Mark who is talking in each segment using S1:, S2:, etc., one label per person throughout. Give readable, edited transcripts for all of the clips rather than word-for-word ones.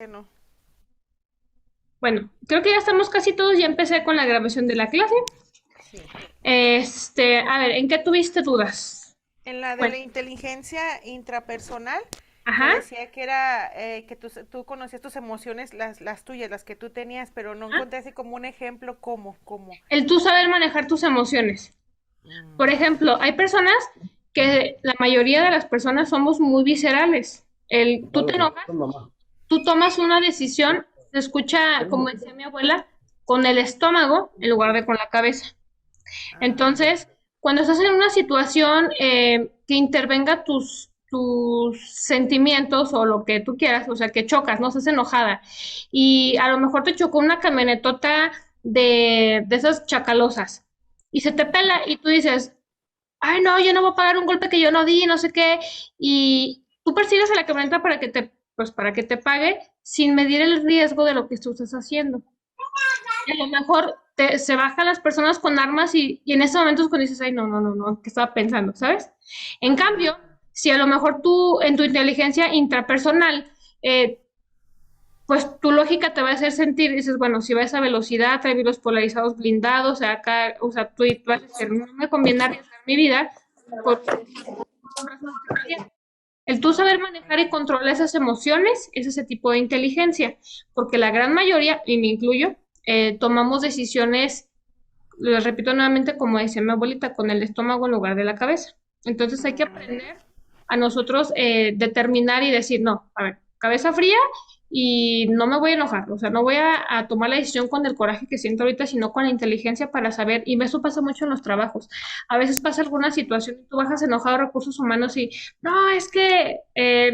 S1: que no.
S2: Bueno, creo que ya estamos casi todos, ya empecé con la grabación de la clase.
S1: Sí.
S2: A ver, ¿en qué tuviste dudas?
S1: En la de
S2: Bueno,
S1: la inteligencia intrapersonal, que
S2: ajá.
S1: decía que era que tú conocías tus emociones, las tuyas, las que tú tenías, pero no
S2: Ajá.
S1: encontré así como un ejemplo, ¿cómo?
S2: El tú saber manejar tus emociones. Por
S1: Mm,
S2: ejemplo, hay personas que la mayoría de las personas somos muy viscerales. Tú te enojas, tú tomas una decisión, se escucha, como decía mi abuela, con el estómago en lugar de con la cabeza.
S1: ah,
S2: Entonces, cuando estás en una situación que intervenga tus sentimientos o lo que tú quieras, o sea, que chocas, no estás enojada, y a lo mejor te chocó una camionetota de esas chacalosas, y se te pela, y tú dices, ay, no, yo no voy a pagar un golpe que yo no di, no sé qué, y tú persigues a la camioneta pues para que te pague sin medir el riesgo de lo que tú estás haciendo. Y a lo mejor se bajan las personas con armas y en ese momento es cuando dices, ay, no, no, no, no, ¿qué estaba pensando? ¿Sabes? En
S1: ah,
S2: cambio, si a lo mejor tú en tu inteligencia intrapersonal, eh, pues tu lógica te va a hacer sentir, dices, bueno, si va a esa velocidad, trae los polarizados blindados, o sea, acá, o sea, tú vas a decir, no me conviene arriesgar mi vida por razones de seguridad. El tú saber manejar y controlar esas emociones es ese tipo de inteligencia, porque la gran mayoría, y me incluyo, tomamos decisiones, lo repito nuevamente, como decía mi abuelita, con el estómago en lugar de la cabeza. Entonces hay que
S1: mm,
S2: aprender a nosotros determinar y decir, no, a ver, cabeza fría y no me voy a enojar, o sea, no voy a tomar la decisión con el coraje que siento ahorita, sino con la inteligencia para saber, y eso pasa mucho en los trabajos. A veces pasa alguna situación y tú bajas enojado a recursos humanos y, no, es que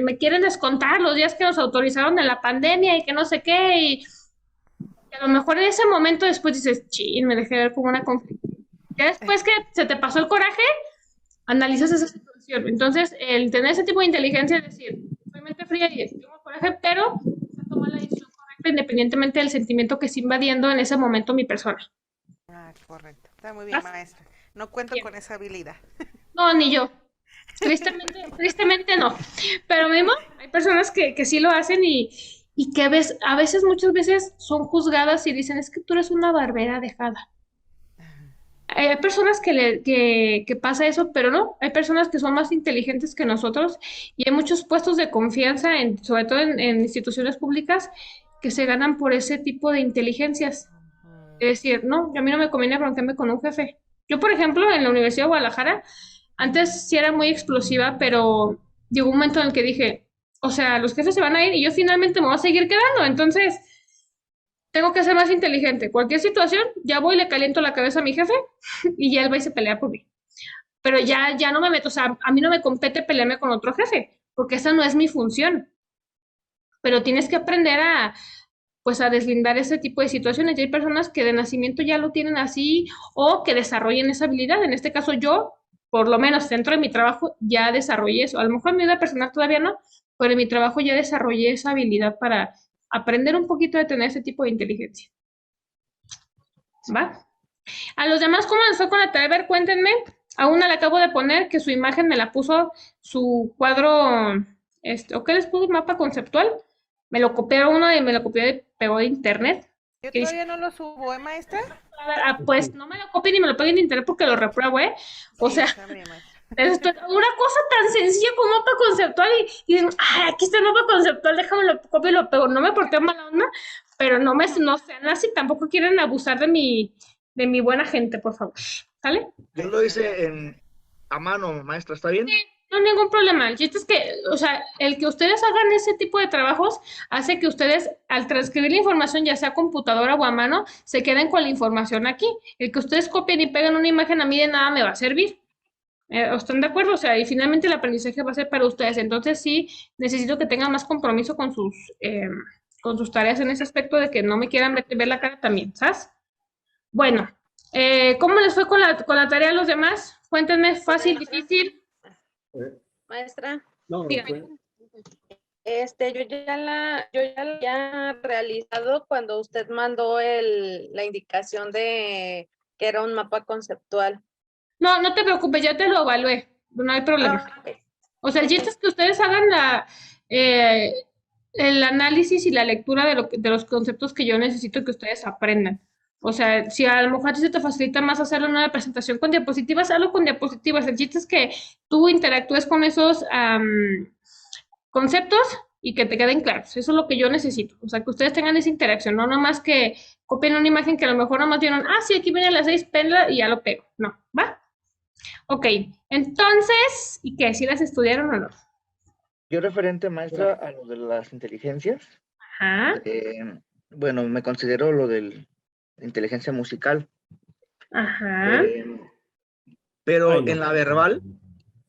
S2: me quieren descontar los días que nos autorizaron de la pandemia y que no sé qué, y a lo mejor en ese momento después dices, chin, me dejé ver como una conflicto. Ya después que se te pasó el coraje, analizas esa situación. Entonces, el tener ese tipo de inteligencia es decir, soy mente fría y tengo coraje, pero se toma la decisión correcta independientemente del sentimiento que esté invadiendo en ese momento mi persona.
S1: correcto. Está muy bien,
S2: ¿Vas?
S1: maestra. No cuento
S2: Bien.
S1: con esa habilidad.
S2: No, ni yo. Tristemente no. Pero mismo, hay personas que sí lo hacen y que a veces, muchas veces son juzgadas y dicen, es que tú eres una barbera dejada. Hay personas que pasa eso, pero no, hay personas que son más inteligentes que nosotros y hay muchos puestos de confianza, sobre todo en instituciones públicas, que se ganan por ese tipo de inteligencias.
S1: Ujú.
S2: Es decir, no, a mí no me conviene bronquearme con un jefe. Yo, por ejemplo, en la Universidad de Guadalajara, antes sí era muy explosiva, pero llegó un momento en el que dije, o sea, los jefes se van a ir y yo finalmente me voy a seguir quedando, entonces tengo que ser más inteligente. Cualquier situación, ya voy, le caliento la cabeza a mi jefe y ya él va y se pelea por mí. Pero ya no me meto, o sea, a mí no me compete pelearme con otro jefe, porque esa no es mi función. Pero tienes que aprender pues a deslindar ese tipo de situaciones. Y hay personas que de nacimiento ya lo tienen así o que desarrollen esa habilidad. En este caso yo, por lo menos dentro de mi trabajo, ya desarrollé eso. A lo mejor en mi vida personal todavía no, pero en mi trabajo ya desarrollé esa habilidad para aprender un poquito de tener ese tipo de inteligencia. ¿Va? A los demás, ¿cómo les fue con la tarea? A ver, cuéntenme. A una le acabo de poner que su imagen me la puso su cuadro, ¿o qué les puso? Mapa conceptual. Me lo copiaron uno y me lo copió y pegó de internet.
S1: Yo
S2: Que dice,
S1: todavía no lo subo, ¿eh, maestra?
S2: pues no me lo copien ni me lo peguen de internet porque lo repruebo, ¿eh? O
S1: Sí,
S2: sea,
S1: está bien, maestra.
S2: una cosa tan sencilla como mapa conceptual y dicen, ay, aquí está el mapa conceptual, déjame lo copio y lo pego. No me porté mala onda, pero no sean así, tampoco quieren abusar de mi buena gente, por favor. ¿Sale?
S3: Yo lo hice a mano, maestra, ¿está bien?
S2: No hay ningún problema. El chiste es que, o sea, el que ustedes hagan ese tipo de trabajos hace que ustedes, al transcribir la información, ya sea a computadora o a mano, se queden con la información aquí. El que ustedes copien y peguen una imagen a mí de nada me va a servir. ¿Están de acuerdo? O sea, y finalmente el aprendizaje va a ser para ustedes. Entonces sí, necesito que tengan más compromiso con sus tareas en ese aspecto de que no me quieran ver la cara también, ¿sabes? Bueno, ¿cómo les fue con la tarea a los demás? Cuéntenme, fácil,
S4: Maestra,
S2: difícil.
S4: maestra,
S2: Díganme.
S4: yo ya la había realizado cuando usted mandó la indicación de que era un mapa conceptual.
S2: No, no te preocupes, ya te lo evalué, no hay problema.
S4: Ah, ok,
S2: O sea, el
S4: ok.
S2: chiste es que ustedes hagan eh, el análisis y la lectura de los conceptos que yo necesito que ustedes aprendan. O sea, si a lo mejor a ti se te facilita más hacer una presentación con diapositivas, hazlo con diapositivas. El chiste es que tú interactúes con esos conceptos y que te queden claros. Eso es lo que yo necesito. O sea, que ustedes tengan esa interacción, no nomás que copien una imagen que a lo mejor nomás vieron, sí, aquí viene a las 6, penla y ya lo pego. No, ¿va? Ok, entonces, ¿y qué? ¿Si las estudiaron o no?
S3: Yo referente, maestra, a lo de las inteligencias,
S2: Ajá,
S3: bueno, me considero lo de inteligencia musical,
S2: ajá.
S3: eh, pero en la verbal,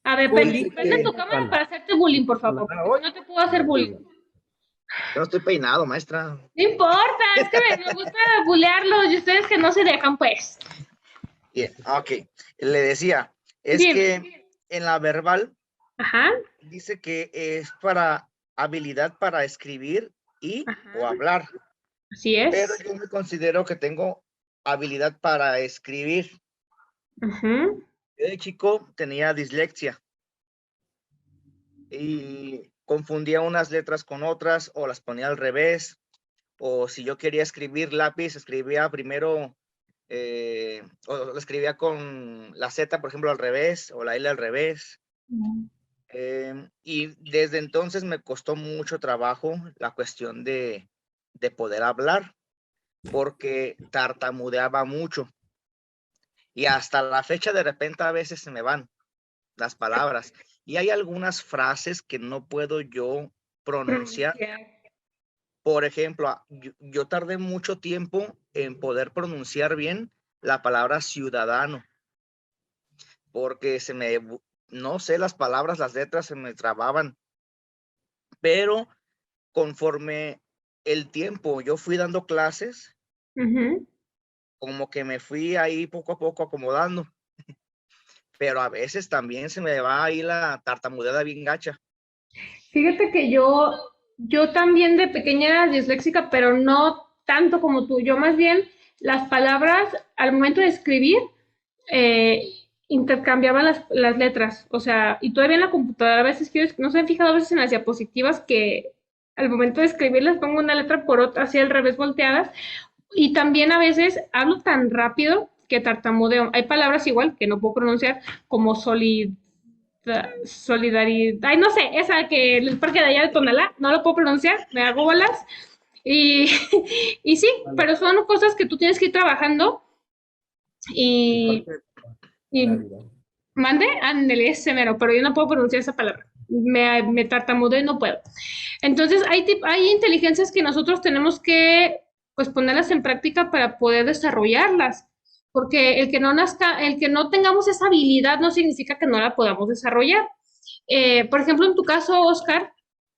S2: A ver,
S3: fíjate
S2: prende tu
S3: que
S2: cámara para hacerte bullying, por favor, porque si no te puedo hacer bullying.
S3: yo no estoy peinado, maestra.
S2: No importa, es que me gusta bullearlos y ustedes que no se dejan, pues.
S3: Ok, le decía, es
S2: Dime.
S3: que en la verbal
S2: Ajá,
S3: dice que es para habilidad para escribir o
S2: ajá,
S3: hablar,
S2: así
S3: pero
S2: es.
S3: yo me considero que tengo habilidad para escribir.
S2: Ujú.
S3: Yo de chico tenía dislexia y confundía unas letras con otras o las ponía al revés, o si yo quería escribir lápiz, escribía primero, o lo escribía con la Z, por ejemplo, al revés, o la L al revés. Y desde entonces me costó mucho trabajo la cuestión de poder hablar, porque tartamudeaba mucho. Y hasta la fecha de repente a veces se me van las palabras. Y hay algunas frases que no puedo yo pronunciar.
S2: Pronunciar.
S3: Por ejemplo, yo tardé mucho tiempo en poder pronunciar bien la palabra ciudadano, porque no sé, las palabras, las letras se me trababan, pero conforme el tiempo yo fui dando clases,
S2: Ujú.
S3: como que me fui ahí poco a poco acomodando, pero a veces también se me va ahí la tartamudeada bien gacha.
S2: Fíjate que yo también de pequeña era disléxica, pero no tanto como tú. Yo más bien las palabras al momento de escribir eh, intercambiaba las letras. O sea, y todavía en la computadora a veces quiero, no se han fijado a veces en las diapositivas que al momento de escribirlas pongo una letra por otra, así al revés volteadas. Y también a veces hablo tan rápido que tartamudeo. Hay palabras igual que no puedo pronunciar, como solidaridad. Ay, no sé, esa que el parque de allá de Tonalá, no lo puedo pronunciar, me hago bolas. Y, y sí, pero son cosas que tú tienes que ir trabajando y, y mande, ándele, ese mero, pero yo no puedo pronunciar esa palabra. Me tartamudeo y no puedo. Entonces, hay inteligencias que nosotros tenemos que pues ponerlas en práctica para poder desarrollarlas. Porque el que no nazca, el que no tengamos esa habilidad no significa que no la podamos desarrollar. Por ejemplo, en tu caso, Oscar,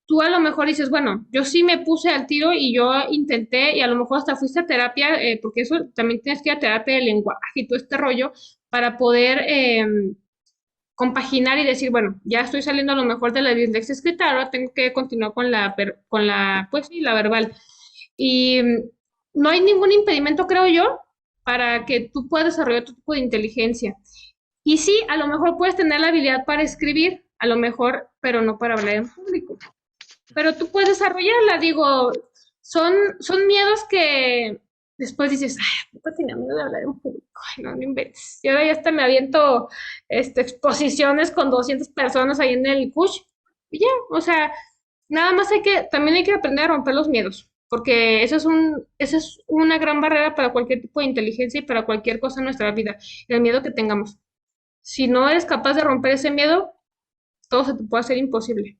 S2: tú a lo mejor dices, bueno, yo sí me puse al tiro y yo intenté y a lo mejor hasta fuiste a terapia, porque eso también tienes que ir a terapia de lenguaje y todo este rollo para poder compaginar y decir, bueno, ya estoy saliendo a lo mejor de la dislexia escrita, ahora tengo que continuar con la, pues sí, la verbal. Y no hay ningún impedimento, creo yo, para que tú puedas desarrollar tu tipo de inteligencia. Y sí, a lo mejor puedes tener la habilidad para escribir, a lo mejor, pero no para hablar en público. Pero tú puedes desarrollarla, digo, son miedos que después dices, ay, ¿por qué tenía miedo de hablar en público? Ay, no, no inventes. Y ahora ya hasta me aviento exposiciones con 200 personas ahí en el CUSH. Y ya, o sea, nada más también hay que aprender a romper los miedos, porque esa es una gran barrera para cualquier tipo de inteligencia y para cualquier cosa en nuestra vida, el miedo que tengamos. Si no eres capaz de romper ese miedo, todo se te puede hacer imposible.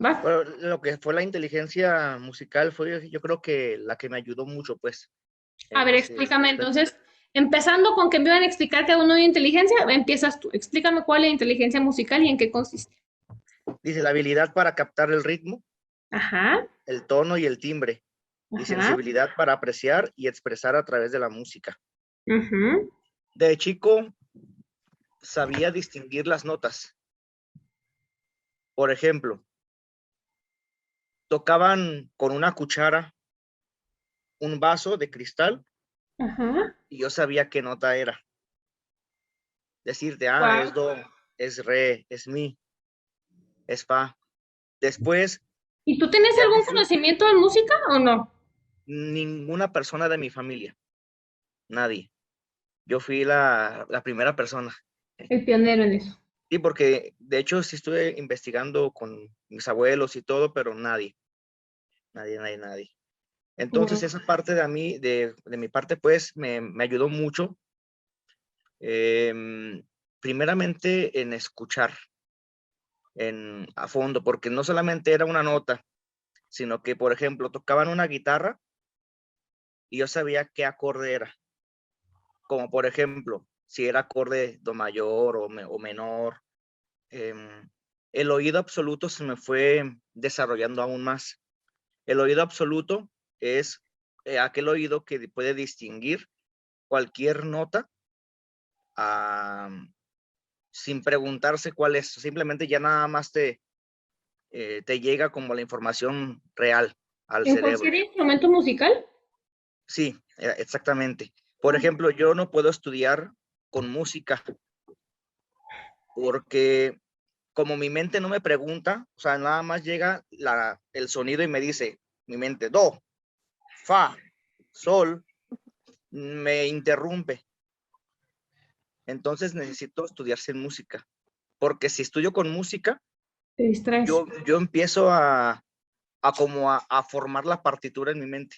S2: ¿Va?
S3: Bueno, lo que fue la inteligencia musical fue, yo creo que la que me ayudó mucho, pues,
S2: A
S3: en
S2: ver,
S3: ese
S2: explícame
S3: aspecto.
S2: entonces, empezando con que me iban a explicar cada uno de inteligencia, empiezas tú. Explícame cuál es la inteligencia musical y en qué consiste.
S3: Dice, la habilidad para captar el ritmo,
S2: Ajá,
S3: el tono y el timbre, y
S2: ajá,
S3: sensibilidad para apreciar y expresar a través de la música.
S2: ujú,
S3: De chico sabía distinguir las notas. Por ejemplo, tocaban con una cuchara un vaso de cristal
S2: ajá.
S3: y yo sabía qué nota era. Decirte, es
S2: Guau.
S3: do, es re, es mi, es fa. Después
S2: ¿Y tú tienes
S3: Ya
S2: algún
S3: que fui,
S2: conocimiento en música o no?
S3: ninguna persona de mi familia, nadie. Yo fui la primera persona.
S2: El pionero en eso.
S3: Sí, porque de hecho sí estuve investigando con mis abuelos y todo, pero nadie, nadie, nadie, nadie. Entonces
S2: Wow.
S3: esa parte de mí, de mi parte, pues me ayudó mucho, em, primeramente en escuchar a fondo, porque no solamente era una nota, sino que, por ejemplo, tocaban una guitarra y yo sabía qué acorde era, como por ejemplo, si era acorde do mayor o menor. em, el oído absoluto se me fue desarrollando aún más. El oído absoluto es aquel oído que puede distinguir cualquier nota ah, sin preguntarse cuál es. Simplemente ya nada más te llega como la información real al
S2: ¿En
S3: cerebro.
S2: cualquier instrumento musical?
S3: Sí, exactamente. Por ejemplo, yo no puedo estudiar con música porque como mi mente no me pregunta, o sea, nada más llega el sonido y me dice, mi mente, do, fa, sol, me interrumpe. Entonces necesito estudiar sin música, porque si estudio con música,
S2: Te distraes.
S3: yo empiezo a formar la partitura en mi mente.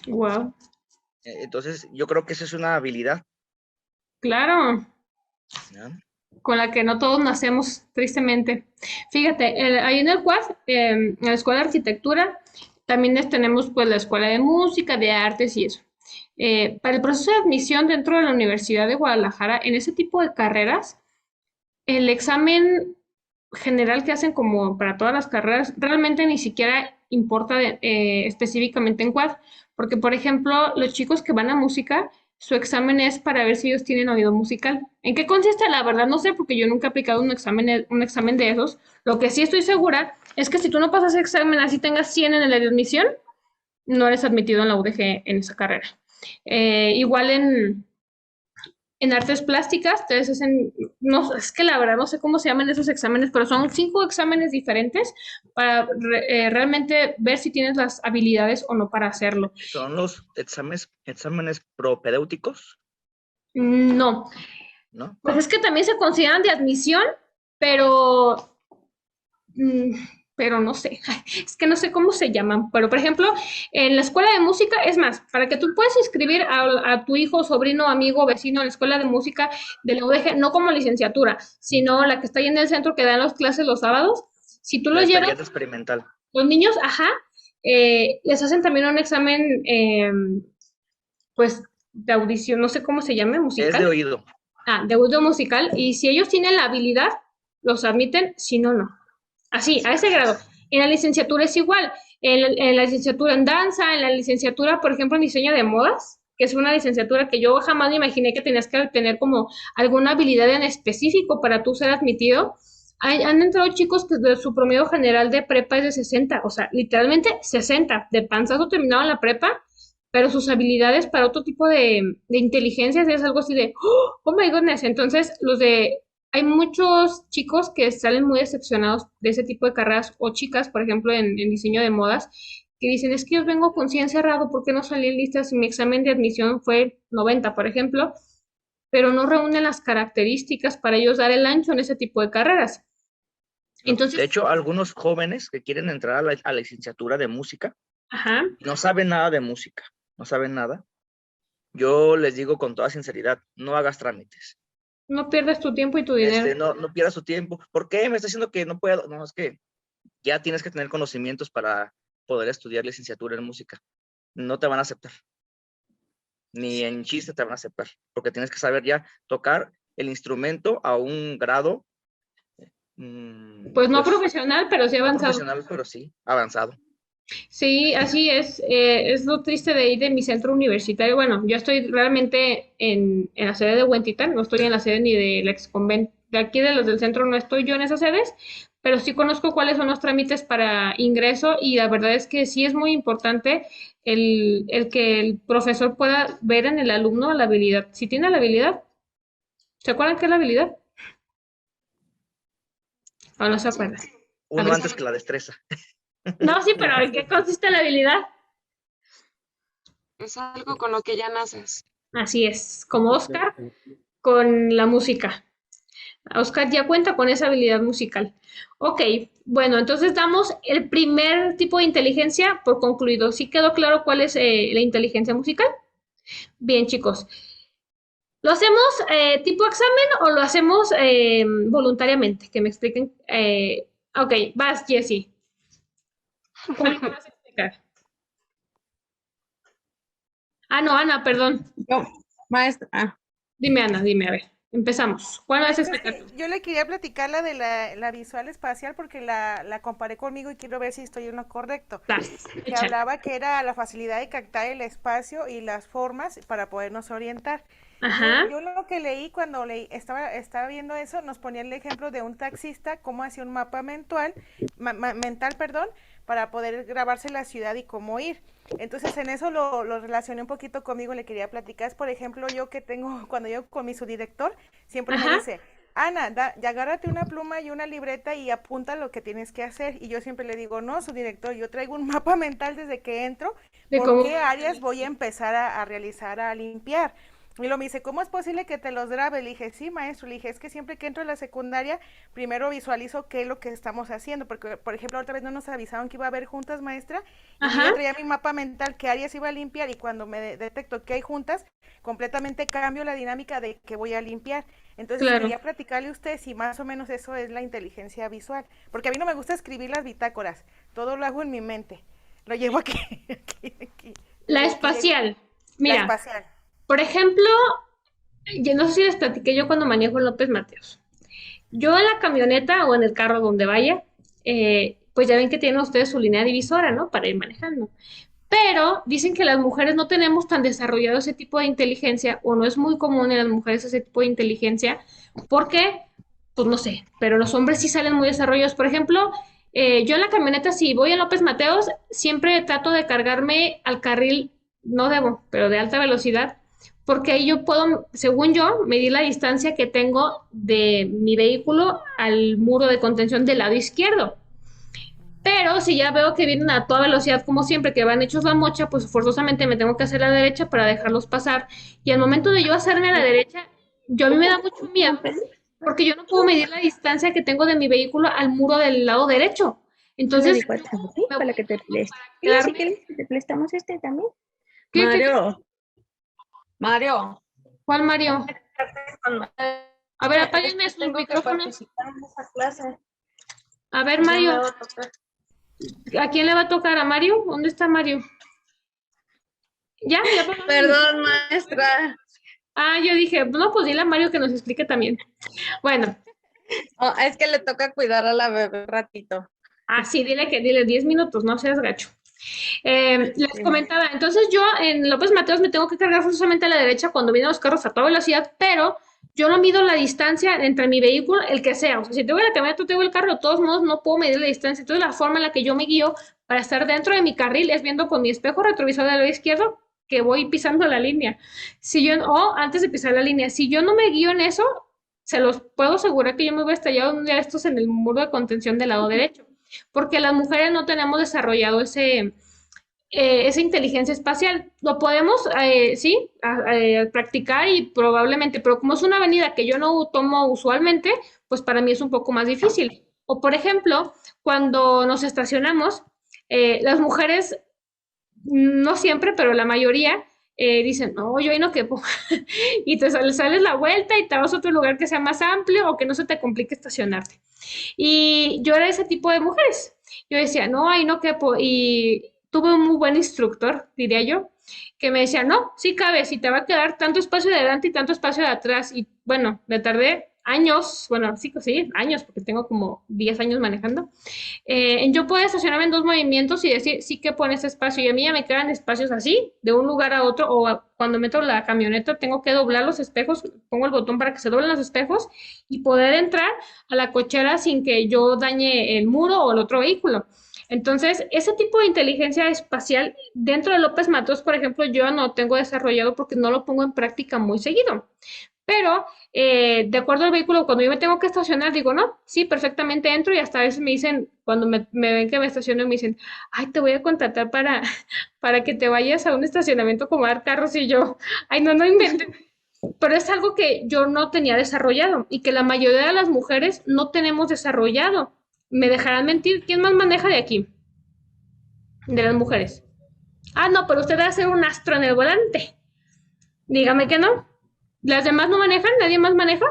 S2: Wow.
S3: Entonces yo creo que esa es una habilidad,
S2: Claro,
S3: ¿no?
S2: con la que no todos nacemos, tristemente. Fíjate, ahí en el CUAD, en la Escuela de Arquitectura, también tenemos pues la Escuela de Música, de Artes y eso. Para el proceso de admisión dentro de la Universidad de Guadalajara, en ese tipo de carreras, el examen general que hacen como para todas las carreras realmente ni siquiera importa específicamente en cuál, porque por ejemplo, los chicos que van a música, su examen es para ver si ellos tienen oído musical. ¿En qué consiste? La verdad no sé, porque yo nunca he aplicado un examen de esos. Lo que sí estoy segura es que si tú no pasas ese examen así tengas 100 en la admisión, no eres admitido en la UDG en esa carrera. Igual en artes plásticas, entonces no, es que la verdad no sé cómo se llaman esos exámenes, pero son 5 exámenes diferentes para realmente ver si tienes las habilidades o no para hacerlo.
S3: Son los exámenes propedéuticos,
S2: No,
S3: ¿no?
S2: pues es que también se consideran de admisión, pero Mm, pero no sé, es que no sé cómo se llaman, pero por ejemplo, en la escuela de música, es más, para que tú puedas inscribir a tu hijo, sobrino, amigo, vecino en la escuela de música de la UDG, no como licenciatura, sino la que está ahí en el centro que dan las clases los sábados, si tú
S3: La
S2: los llevas,
S3: experiencia experimental.
S2: los niños, ajá, les hacen también un examen, pues, de audición, no sé cómo se llame,
S3: Es de
S2: musical,
S3: oído.
S2: de audio musical, y si ellos tienen la habilidad, los admiten, si no, no. Así, a
S3: Así
S2: ese grado.
S3: es.
S2: En la licenciatura es igual. En la licenciatura en danza, en la licenciatura, por ejemplo, en diseño de modas, que es una licenciatura que yo jamás me imaginé que tenías que tener como alguna habilidad en específico para tú ser admitido. Han entrado chicos que de su promedio general de prepa es de 60, o sea, literalmente 60, de panzazo terminaron la prepa, pero sus habilidades para otro tipo de inteligencias es algo así de, oh my goodness. Entonces, hay muchos chicos que salen muy decepcionados de ese tipo de carreras, o chicas, por ejemplo, en diseño de modas, que dicen, es que yo vengo con 100 cerrado, ¿por qué no salí en listas? Mi examen de admisión fue 90, por ejemplo, pero no reúnen las características para ellos dar el ancho en ese tipo de carreras.
S3: No. De
S2: Entonces,
S3: hecho, algunos jóvenes que quieren entrar a la licenciatura de música
S2: ajá,
S3: no saben nada de música, no saben nada. Yo les digo con toda sinceridad, no hagas trámites.
S2: no pierdas tu tiempo y tu dinero.
S3: No pierdas tu tiempo. ¿Por qué me está diciendo que no puedo? No, es que ya tienes que tener conocimientos para poder estudiar licenciatura en música. No te van a aceptar, ni en chiste te van a aceptar, porque tienes que saber ya tocar el instrumento a un grado,
S2: Pues no
S3: pues,
S2: profesional, pero sí
S3: no
S2: avanzado.
S3: profesional, pero sí avanzado.
S2: Sí, así es lo triste de ir de mi centro universitario. Bueno, yo estoy realmente en la sede de Huentitán, no estoy en la sede ni del ex convento. De aquí de los del centro no estoy yo en esas sedes, pero sí conozco cuáles son los trámites para ingreso y la verdad es que sí es muy importante el que el profesor pueda ver en el alumno la habilidad. Si tiene la habilidad, ¿se acuerdan qué es la habilidad? ¿O no se acuerdan?
S3: Uno
S2: ver.
S3: antes que la destreza.
S2: No, sí, pero ¿en qué consiste la habilidad?
S5: Es algo con lo que ya naces.
S2: Así es, como Oscar con la música. Oscar ya cuenta con esa habilidad musical. Ok, bueno, entonces damos el primer tipo de inteligencia por concluido. ¿Sí quedó claro cuál es la inteligencia musical? Bien, chicos. ¿Lo hacemos tipo examen o lo hacemos voluntariamente? Que me expliquen. Ok, vas, Jessie. ¿Cuál me vas a explicar? Ah, no, Ana, perdón.
S4: No, maestra.
S2: Dime, Ana, dime, a ver. Empezamos. ¿Cuál me vas a
S1: Maestra, es
S2: explicar
S1: que
S2: tú?
S1: yo le quería platicar la de la visual espacial porque la comparé conmigo y quiero ver si estoy en lo correcto.
S2: Vas,
S1: Que
S2: échale.
S1: hablaba que era la facilidad de captar el espacio y las formas para podernos orientar.
S2: Ajá,
S1: Yo lo que leí cuando estaba viendo eso, nos ponía el ejemplo de un taxista, cómo hacía un mapa mental, perdón, para poder grabarse la ciudad y cómo ir. Entonces en eso lo relacioné un poquito conmigo, le quería platicar. Es, por ejemplo, yo que tengo, cuando yo con mi subdirector, siempre me
S2: ajá.
S1: dice, Ana, ya agárrate una pluma y una libreta y apunta lo que tienes que hacer. Y yo siempre le digo, no, subdirector, yo traigo un mapa mental desde que entro,
S2: De
S1: por
S2: cómo.
S1: qué áreas voy a empezar a realizar, a limpiar. Y lo me dice, ¿cómo es posible que te los grabe? Le dije, sí, maestro. Le dije, es que siempre que entro a la secundaria, primero visualizo qué es lo que estamos haciendo. Porque, por ejemplo, otra vez no nos avisaron que iba a haber juntas, maestra. Y yo ya
S2: Ajá,
S1: traía mi mapa mental, qué áreas iba a limpiar. Y cuando me detecto que hay juntas, completamente cambio la dinámica de que voy a limpiar. Entonces,
S2: claro.
S1: quería platicarle a usted si más o menos eso es la inteligencia visual. Porque a mí no me gusta escribir las bitácoras. Todo lo hago en mi mente. Lo llevo aquí, aquí.
S2: La
S1: Desde que llego.
S2: espacial.
S1: La
S2: Mira,
S1: espacial.
S2: por ejemplo, yo no sé si les platiqué yo cuando manejo en López Mateos. Yo en la camioneta o en el carro donde vaya, pues ya ven que tienen ustedes su línea divisora, ¿no? Para ir manejando. Pero dicen que las mujeres no tenemos tan desarrollado ese tipo de inteligencia, o no es muy común en las mujeres ese tipo de inteligencia, porque, pues no sé, pero los hombres sí salen muy desarrollados. Por ejemplo, yo en la camioneta, si voy a López Mateos, siempre trato de cargarme al carril, no debo, pero de alta velocidad, porque ahí yo puedo, según yo, medir la distancia que tengo de mi vehículo al muro de contención del lado izquierdo. Pero si ya veo que vienen a toda velocidad, como siempre, que van hechos la mocha, pues forzosamente me tengo que hacer a la derecha para dejarlos pasar. Y al momento de yo hacerme a la derecha, a mí me da mucho miedo, porque yo no puedo medir la distancia que tengo de mi vehículo al muro del lado derecho. Entonces, me voy
S6: Para que te prestes.
S2: para
S6: Sí, si
S2: quedarme.
S6: quieres, te prestamos este también.
S2: ¿Qué?
S4: Mario.
S2: ¿Cuál Mario? A ver, apáguenme sus
S4: Tengo que
S2: micrófonos.
S4: participar en esa clase.
S2: A ver,
S4: Ya me
S2: Mario,
S4: va a tocar.
S2: ¿a quién le va a tocar? ¿A Mario? ¿Dónde está Mario? ¿Ya apagaron el micrófono?
S4: Perdón, maestra.
S2: Ah, yo dije, no, pues dile a Mario que nos explique también. Bueno,
S4: No, es que le toca cuidar a la bebé un ratito.
S2: sí, dile 10 minutos, no seas gacho. Les comentaba, entonces yo en López Mateos me tengo que cargar forzosamente a la derecha cuando vienen los carros a toda velocidad, pero yo no mido la distancia entre mi vehículo, el que sea. O sea, si tengo la camioneta, tengo el carro, de todos modos no puedo medir la distancia. Entonces la forma en la que yo me guío para estar dentro de mi carril es viendo con mi espejo retrovisor del lado izquierdo que voy pisando la línea. O antes de pisar la línea, si yo no me guío en eso, se los puedo asegurar que yo me voy a estallar un día de estos en el muro de contención del lado derecho, porque las mujeres no tenemos desarrollado esa inteligencia espacial. Lo podemos, sí, practicar y probablemente, pero como es una avenida que yo no tomo usualmente, pues para mí es un poco más difícil. O por ejemplo, cuando nos estacionamos, las mujeres, no siempre, pero la mayoría, dicen, no, yo ahí no quepo. Y te sales la vuelta y te vas a otro lugar que sea más amplio o que no se te complique estacionarte. Y yo era ese tipo de mujeres. Yo decía, no, ahí no quepo. Y tuve un muy buen instructor, diría yo, que me decía, no, sí cabes y te va a quedar tanto espacio de adelante y tanto espacio de atrás. Y bueno, me tardé años, bueno, sí, años, porque tengo como 10 años manejando, en yo poder estacionarme en dos movimientos y decir, sí que pone ese espacio. Y a mí ya me quedan espacios así, de un lugar a otro, cuando meto la camioneta tengo que doblar los espejos, pongo el botón para que se doblen los espejos y poder entrar a la cochera sin que yo dañe el muro o el otro vehículo. Entonces, ese tipo de inteligencia espacial dentro de López Matos, por ejemplo, yo no tengo desarrollado porque no lo pongo en práctica muy seguido. Pero de acuerdo al vehículo, cuando yo me tengo que estacionar, digo, no, sí, perfectamente entro y hasta a veces me dicen, cuando me ven que me estaciono, me dicen, ay, te voy a contratar para que te vayas a un estacionamiento como a dar carros y yo, ay, no, no inventes. Pero es algo que yo no tenía desarrollado y que la mayoría de las mujeres no tenemos desarrollado. Me dejarán mentir. ¿Quién más maneja de aquí? De las mujeres. Ah, no, pero usted debe ser un astro en el volante. Dígame que no. ¿Las demás no manejan? ¿Nadie más maneja?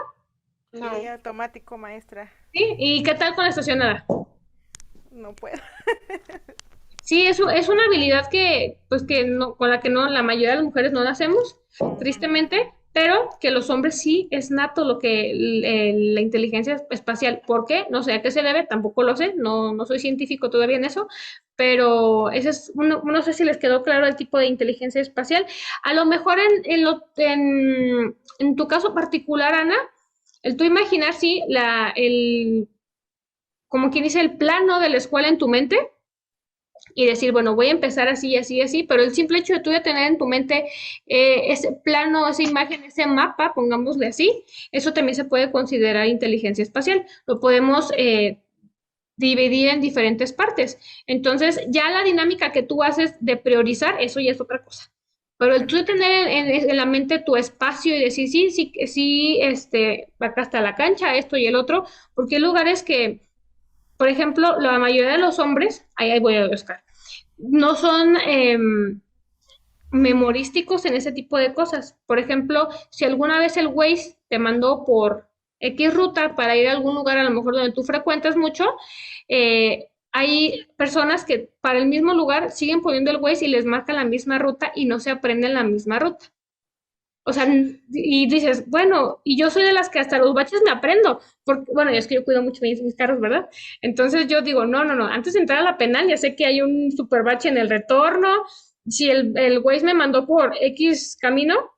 S1: Sí,
S5: No,
S1: automático, maestra.
S2: ¿Sí? ¿Y qué tal con la estacionada?
S1: No puedo.
S2: Sí, es una habilidad que, pues que no, con la que no, la mayoría de las mujeres no nacemos,
S1: Ujú.
S2: tristemente, pero que los hombres sí es nato lo que la inteligencia espacial. ¿Por qué? No sé a qué se debe, tampoco lo sé, no, no soy científico todavía en eso, pero ese es no sé si les quedó claro el tipo de inteligencia espacial. A lo mejor en tu caso particular, Ana, el tú imaginar, sí, como quien dice, el plano de la escuela en tu mente y decir, bueno, voy a empezar así, así, así, pero el simple hecho de tú ya tener en tu mente ese plano, esa imagen, ese mapa, pongámosle así, eso también se puede considerar inteligencia espacial. Lo podemos dividir en diferentes partes. Entonces, ya la dinámica que tú haces de priorizar, eso ya es otra cosa. Pero el tú tener en la mente tu espacio y decir, sí, sí, sí, acá está la cancha, esto y el otro, porque hay lugares que, por ejemplo, la mayoría de los hombres, ahí voy a buscar, no son memorísticos en ese tipo de cosas. Por ejemplo, si alguna vez el Waze te mandó por X ruta para ir a algún lugar a lo mejor donde tú frecuentas mucho, hay personas que para el mismo lugar siguen poniendo el Waze y les marca la misma ruta y no se aprenden la misma ruta. O sea, y dices, bueno, y yo soy de las que hasta los baches me aprendo, porque, bueno, es que yo cuido mucho mis carros, ¿verdad? Entonces yo digo, no, no, no, antes de entrar a la penal ya sé que hay un super bache en el retorno, si el Waze me mandó por X camino,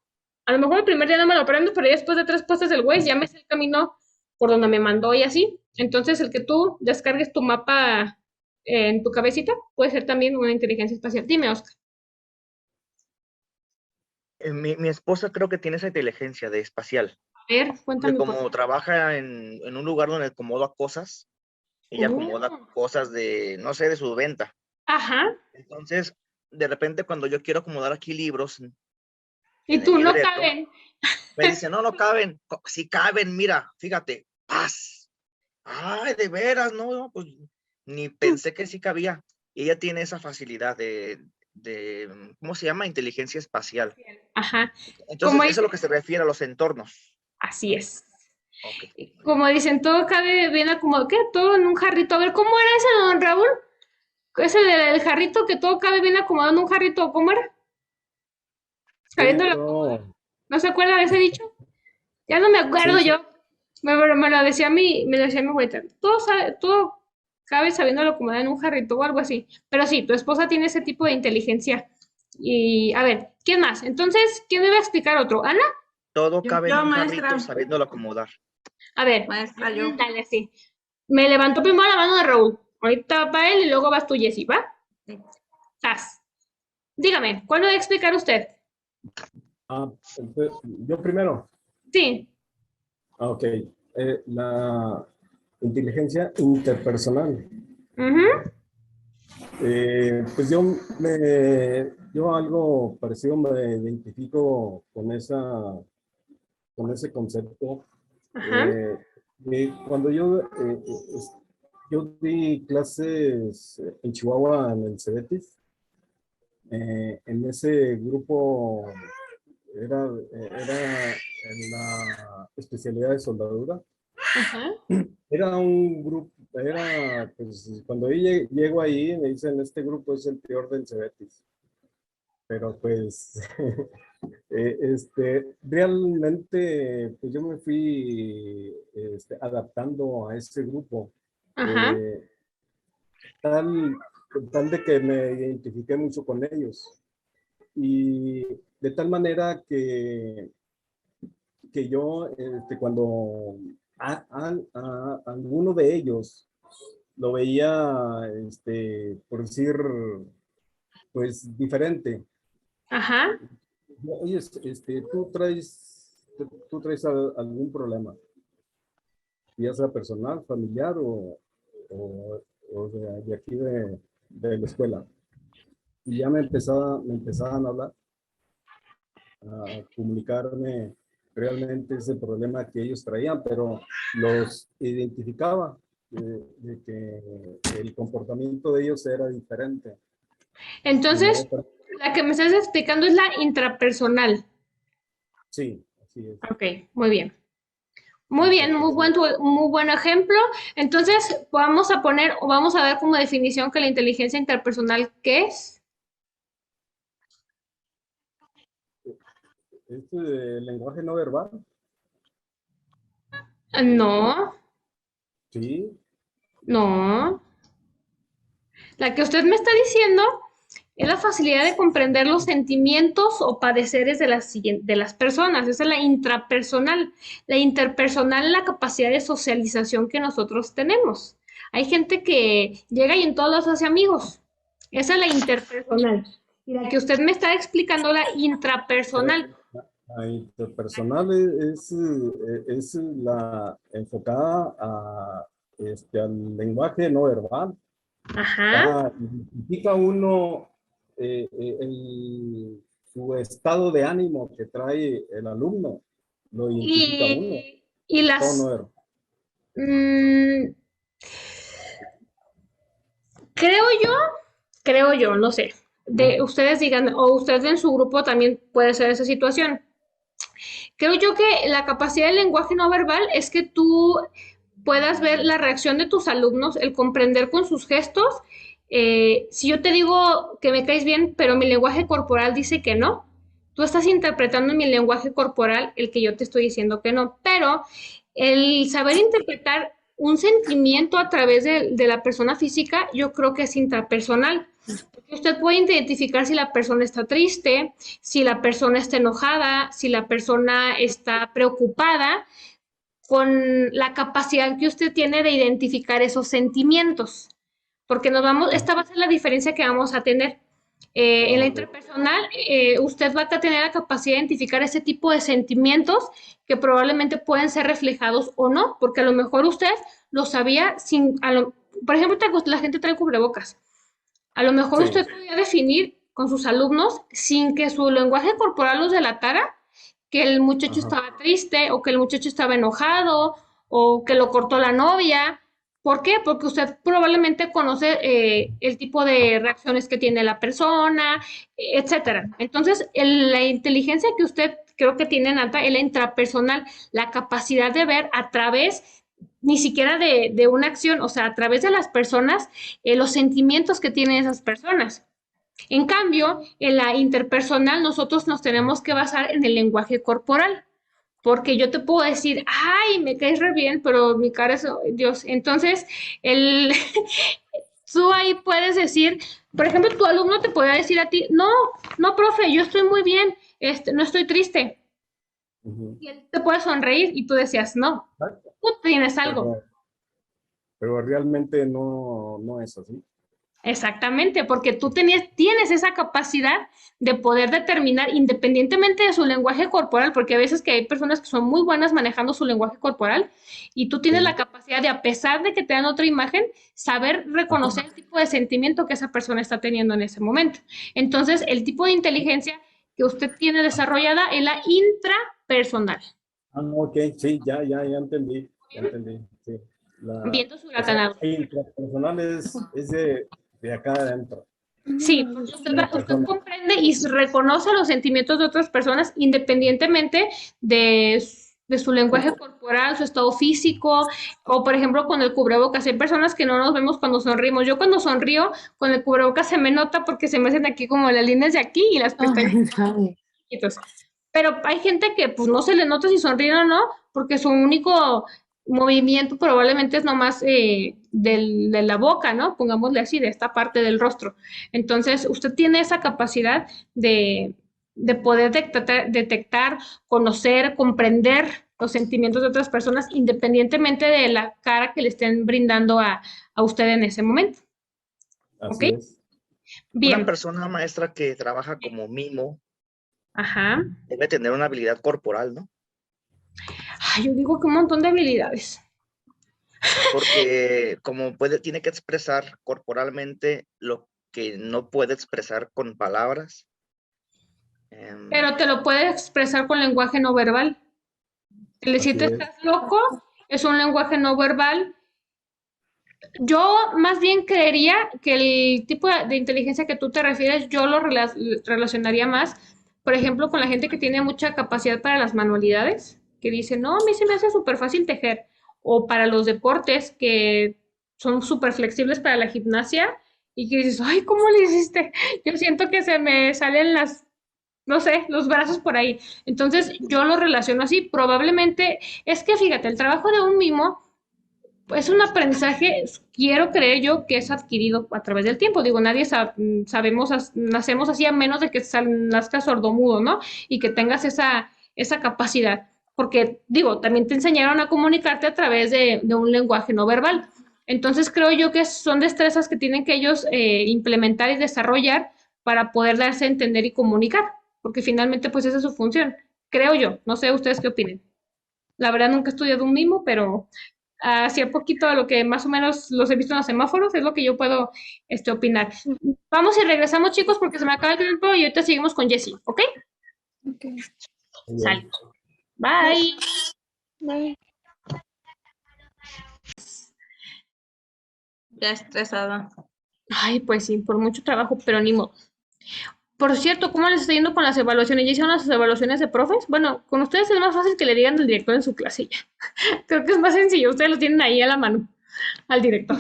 S2: a lo mejor el primer día no me lo aprendo, pero ya después de tres postes del Waze ya me sé el camino por donde me mandó y así. Entonces el que tú descargues tu mapa en tu cabecita puede ser también una inteligencia espacial. Dime, Oscar.
S3: Mi esposa creo que tiene esa inteligencia de espacial,
S2: A ver,
S3: porque
S2: cuéntame por
S3: como
S2: qué.
S3: trabaja en un lugar donde acomoda cosas, ella acomoda
S2: Oh,
S3: cosas de, no sé, de su venta.
S2: ajá.
S3: Entonces, de repente cuando yo quiero acomodar aquí libros
S2: Y
S3: en el
S2: tú no
S3: libreto,
S2: caben.
S3: me dice, no, no caben, sí caben, mira, fíjate, paz. Ay, de veras, no, pues ni pensé que sí cabía. Y ella tiene esa facilidad ¿cómo se llama? Inteligencia espacial.
S2: Ajá.
S3: Entonces,
S2: Como
S3: eso es
S2: dicen,
S3: lo que se refiere a los entornos.
S2: así es.
S3: Ok, muy bien.
S2: Como dicen, todo cabe bien acomodado. ¿Qué? Todo en un jarrito. A ver, ¿cómo era ese, don Raúl? Ese del jarrito, que todo cabe bien acomodado en un jarrito. ¿Cómo era?
S6: Sí,
S2: Sabiendo la acomodar.
S6: todo,
S2: ¿No se acuerda de ese dicho? Ya no me acuerdo
S6: sí, sí,
S2: yo. Me lo decía me lo decía mi abuelita. Todo cabe sabiendo acomodar en un jarrito o algo así. Pero sí, tu esposa tiene ese tipo de inteligencia. Y a ver, ¿quién más? Entonces, ¿quién me va a explicar otro? ¿Ana?
S3: Todo cabe en
S7: Yo,
S3: un jarrito
S7: maestra,
S3: sabiéndolo acomodar.
S2: A ver,
S7: maestra, yo.
S2: dale, sí. Me levantó primero la mano de Raúl. Ahorita va él y luego vas tú, Jessy, ¿va?
S7: Sí.
S2: Sas. Dígame, ¿cuál me va a explicar usted?
S6: yo primero.
S2: Sí.
S6: Ok. La inteligencia interpersonal.
S2: Ujú.
S6: Pues yo algo parecido me identifico con ese concepto.
S2: Ajá.
S6: Eh, Cuando yo di clases en Chihuahua en el Cebetis, en ese grupo era en la especialidad de soldadura.
S2: Ajá.
S6: Era un grupo, pues cuando yo llego ahí me dicen, este grupo es el peor del Cebetis. Pero pues, realmente, pues yo me fui adaptando a ese grupo.
S2: Ajá.
S6: Eh, tal, tal de que me identifiqué mucho con ellos. Y de tal manera que yo, cuando a alguno de ellos lo veía, por decir, pues diferente.
S2: Ajá.
S6: Oye, tú traes tú traes algún problema, ya sea personal, familiar o de aquí de la escuela. Y ya me empezaban a hablar, a comunicarme realmente ese problema que ellos traían, pero los identificaba de que el comportamiento de ellos era diferente. Y no,
S2: Entonces, la que me estás explicando es la intrapersonal.
S6: sí, así es.
S2: Ok, muy bien. Muy bien, muy buen ejemplo. Entonces, vamos a poner o vamos a dar como definición que la inteligencia interpersonal, ¿qué es?
S6: Lenguaje no verbal,
S2: No,
S6: sí,
S2: no. La que usted me está diciendo es la facilidad de comprender los sentimientos o padeceres de las personas. Esa es la intrapersonal. La interpersonal es la capacidad de socialización que nosotros tenemos. Hay gente que llega y en todos los hace amigos. Esa es la interpersonal. Y la que usted me está explicando, la
S6: pero
S2: intrapersonal.
S6: la interpersonal es la enfocada al lenguaje no verbal.
S2: Ajá.
S6: Identifica uno su estado de ánimo que trae el alumno, lo identifica uno,
S2: Y
S6: todo no
S2: las...
S6: verbal.
S2: mm, creo yo, no sé. De ustedes digan, o ustedes en su grupo también puede ser esa situación. Creo yo que la capacidad del lenguaje no verbal es que tú puedas ver la reacción de tus alumnos, el comprender con sus gestos. Si yo te digo que me caes bien, pero mi lenguaje corporal dice que no, tú estás interpretando en mi lenguaje corporal el que yo te estoy diciendo que no. Pero el saber interpretar un sentimiento a través de la persona física, yo creo que es intrapersonal. Usted puede identificar si la persona está triste, si la persona está enojada, si la persona está preocupada, con la capacidad que usted tiene de identificar esos sentimientos. Porque esta va a ser la diferencia que vamos a tener. En la interpersonal, usted va a tener la capacidad de identificar ese tipo de sentimientos que probablemente pueden ser reflejados o no, porque a lo mejor usted lo sabía por ejemplo, la gente trae cubrebocas. A lo mejor
S6: Sí,
S2: usted podría definir con sus alumnos sin que su lenguaje corporal los delatara que el muchacho
S6: ajá,
S2: estaba triste o que el muchacho estaba enojado o que lo cortó la novia. ¿Por qué? Porque usted probablemente conoce el tipo de reacciones que tiene la persona, etcétera. Entonces, la inteligencia que usted creo que tiene en alta es la intrapersonal, la capacidad de ver a través ni siquiera de una acción, o sea, a través de las personas, los sentimientos que tienen esas personas. En cambio, en la interpersonal nosotros nos tenemos que basar en el lenguaje corporal, porque yo te puedo decir, ay, me caes re bien, pero mi cara es, Dios. Entonces, el, tú ahí puedes decir, por ejemplo, tu alumno te podría decir a ti, no, no, profe, yo estoy muy bien, no estoy triste.
S6: ujú.
S2: Y él te puede sonreír y tú decías, no, tú tienes algo.
S6: Pero, pero realmente no es así.
S2: Exactamente, porque tú tienes esa capacidad de poder determinar, independientemente de su lenguaje corporal, porque a veces que hay personas que son muy buenas manejando su lenguaje corporal y tú tienes la
S6: Sí.
S2: capacidad de, a pesar de que te dan otra imagen, saber reconocer el tipo de sentimiento que esa persona está teniendo en ese momento. Entonces, el tipo de inteligencia que usted tiene desarrollada es la intrapersonal.
S6: Ok, sí, ya entendí, sí.
S2: Viendo su
S6: O sea,
S2: huracanado.
S6: intrapersonal es de acá adentro,
S2: Sí, porque
S6: de la
S2: usted
S6: persona.
S2: comprende y reconoce los sentimientos de otras personas independientemente de su lenguaje corporal, su estado físico, o por ejemplo con el cubrebocas. Hay personas que no nos vemos cuando sonrimos. Yo cuando sonrío con el cubrebocas se me nota porque se me hacen aquí como las líneas de aquí y las pestañas
S5: Ay, sabe.
S2: chiquitos. Pero hay gente que pues no se le nota si sonríe o no, porque su único movimiento probablemente es nomás de la boca, ¿no? Pongámosle así, de esta parte del rostro. Entonces, usted tiene esa capacidad de poder detectar, conocer, comprender los sentimientos de otras personas independientemente de la cara que le estén brindando a usted en ese momento. ¿Ok?
S6: Así es.
S3: Una
S2: Bien.
S3: persona maestra que trabaja como mimo
S2: Ajá.
S3: debe tener una habilidad corporal, ¿no?
S2: Ay, yo digo que un montón de habilidades.
S3: Porque como tiene que expresar corporalmente lo que no puede expresar con palabras.
S2: Pero te lo puedes expresar con lenguaje no verbal. El
S6: Así
S2: decirte
S6: es.
S2: estás loco es un lenguaje no verbal. Yo más bien creería que el tipo de inteligencia que tú te refieres, yo lo relacionaría más, por ejemplo, con la gente que tiene mucha capacidad para las manualidades, que dice, no, a mí se me hace súper fácil tejer, o para los deportes, que son súper flexibles para la gimnasia, y que dices, ay, ¿cómo le hiciste? Yo siento que se me salen las, no sé, los brazos por ahí. Entonces, yo lo relaciono así. Probablemente, es que fíjate, el trabajo de un mimo es un aprendizaje, quiero creer yo, que es adquirido a través del tiempo. Digo, nadie sabemos, nacemos así a menos de que nazcas sordomudo, ¿no? Y que tengas esa capacidad. Porque, digo, también te enseñaron a comunicarte a través de un lenguaje no verbal. Entonces, creo yo que son destrezas que tienen que ellos implementar y desarrollar para poder darse a entender y comunicar. Porque finalmente, pues esa es su función. Creo yo. No sé ustedes qué opinen. La verdad, nunca he estudiado un mimo, pero hacia poquito a lo que más o menos los he visto en los semáforos, es lo que yo puedo opinar. Vamos y regresamos, chicos, porque se me acaba el tiempo y ahorita seguimos con Jessie, ¿ok?
S5: Ok.
S6: Muy bien.
S2: Sale. Bye.
S5: Bye.
S4: Ya estresada.
S2: Ay, pues sí, por mucho trabajo, pero ni modo. Por cierto, ¿cómo les está yendo con las evaluaciones? ¿Ya hicieron las evaluaciones de profes? Bueno, con ustedes es más fácil que le digan al director en su clase ya. Creo que es más sencillo, ustedes lo tienen ahí a la mano, al director.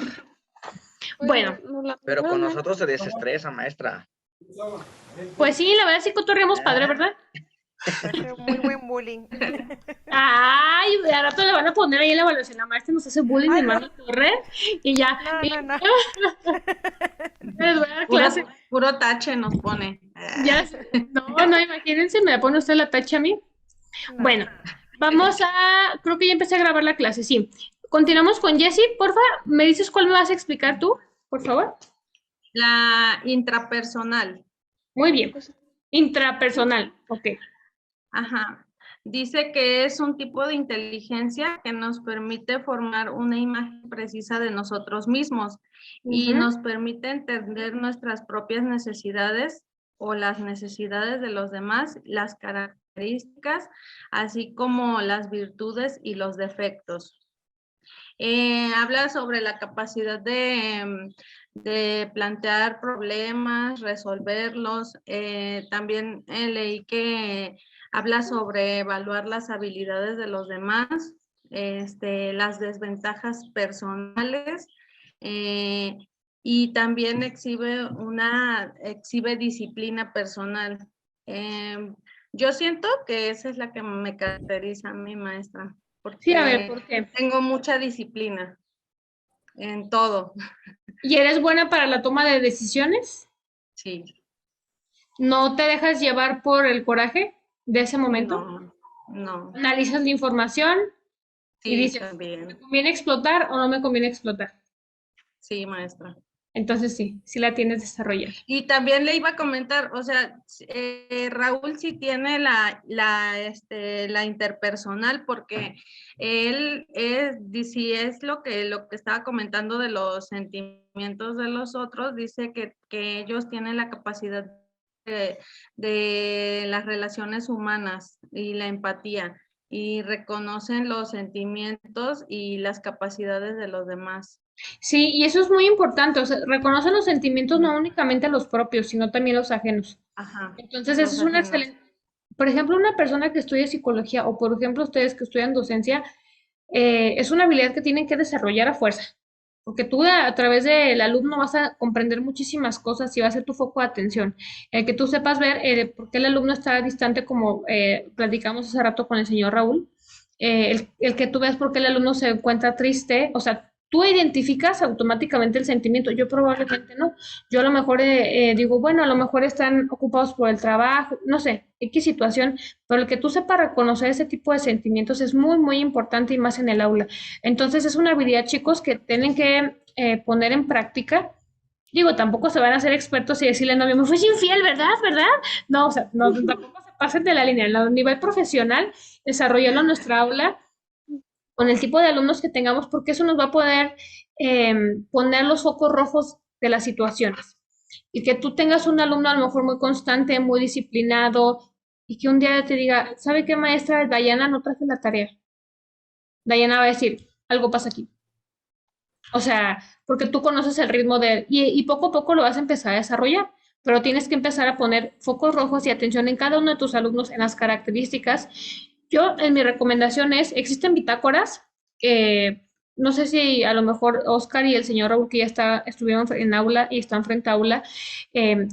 S2: Bueno,
S5: No, la
S3: Pero con
S5: primera no.
S3: nosotros se desestresa, maestra.
S2: pues sí, la verdad sí cotorreamos padre, ¿verdad?
S1: Parece muy buen bullying.
S2: Ay, a rato le van a poner ahí en la evaluación, la maestra nos hace bullying,
S1: Ay,
S2: me
S1: no.
S2: manda a correr y ya.
S1: No, no, no.
S2: Les voy a dar
S4: Puro,
S2: clase.
S4: puro tache nos pone.
S2: Ya, no, imagínense, me la pone usted la tacha a mí.
S1: No.
S2: Bueno, vamos a, creo que ya empecé a grabar la clase, sí. Continuamos con Jessie, porfa, ¿me dices cuál me vas a explicar tú, por favor?
S4: La intrapersonal.
S2: Muy bien. Intrapersonal, ok.
S4: Ajá. Dice que es un tipo de inteligencia que nos permite formar una imagen precisa de nosotros mismos y
S2: Ujú.
S4: nos permite entender nuestras propias necesidades o las necesidades de los demás, las características, así como las virtudes y los defectos. Habla sobre la capacidad de plantear problemas, resolverlos. También leí que habla sobre evaluar las habilidades de los demás, las desventajas personales, y también exhibe disciplina personal. Yo siento que esa es la que me caracteriza a mi maestra,
S2: Sí, a ver,
S4: porque
S2: ¿por qué?
S4: tengo mucha disciplina en todo.
S2: ¿Y eres buena para la toma de decisiones?
S4: Sí.
S2: ¿No te dejas llevar por el coraje de ese momento?
S4: No.
S2: ¿Analizas la información y
S4: Sí,
S2: dices, ¿me
S4: también.
S2: conviene explotar o no me conviene explotar?
S4: Sí, maestra.
S2: Entonces sí la tienes desarrollada.
S4: Y también le iba a comentar, o sea, Raúl sí tiene la interpersonal, porque él si es lo que estaba comentando de los sentimientos de los otros, dice que ellos tienen la capacidad de las relaciones humanas y la empatía, y reconocen los sentimientos y las capacidades de los demás.
S2: Sí, y eso es muy importante, o sea, reconoce los sentimientos no únicamente los propios, sino también los ajenos.
S4: Ajá.
S2: Entonces, eso
S4: Los
S2: es una
S4: ajenos.
S2: excelente. Por ejemplo, una persona que estudia psicología o, por ejemplo, ustedes que estudian docencia, es una habilidad que tienen que desarrollar a fuerza. Porque tú a través del alumno vas a comprender muchísimas cosas y va a ser tu foco de atención. El que tú sepas ver por qué el alumno está distante, como platicamos hace rato con el señor Raúl. El que tú veas por qué el alumno se encuentra triste, o sea, tú identificas automáticamente el sentimiento. Yo probablemente no. Yo a lo mejor digo, bueno, a lo mejor están ocupados por el trabajo, no sé, X situación, pero el que tú sepas reconocer ese tipo de sentimientos es muy, muy importante y más en el aula. Entonces es una habilidad, chicos, que tienen que poner en práctica. Digo, tampoco se van a ser expertos y decirle, no, me fuiste infiel, ¿verdad? ¿Verdad? No, o sea, no, tampoco se pasen de la línea. En el nivel profesional, desarrollarlo en nuestra aula con el tipo de alumnos que tengamos, porque eso nos va a poder poner los focos rojos de las situaciones. Y que tú tengas un alumno a lo mejor muy constante, muy disciplinado, y que un día te diga, ¿sabe qué, maestra? Dayana no traje la tarea. Dayana va a decir, algo pasa aquí. O sea, porque tú conoces el ritmo de él y poco a poco lo vas a empezar a desarrollar, pero tienes que empezar a poner focos rojos y atención en cada uno de tus alumnos, en las características. Yo, en mi recomendación es, existen bitácoras, no sé si a lo mejor Oscar y el señor Raúl, que ya estuvieron en aula y están frente a aula,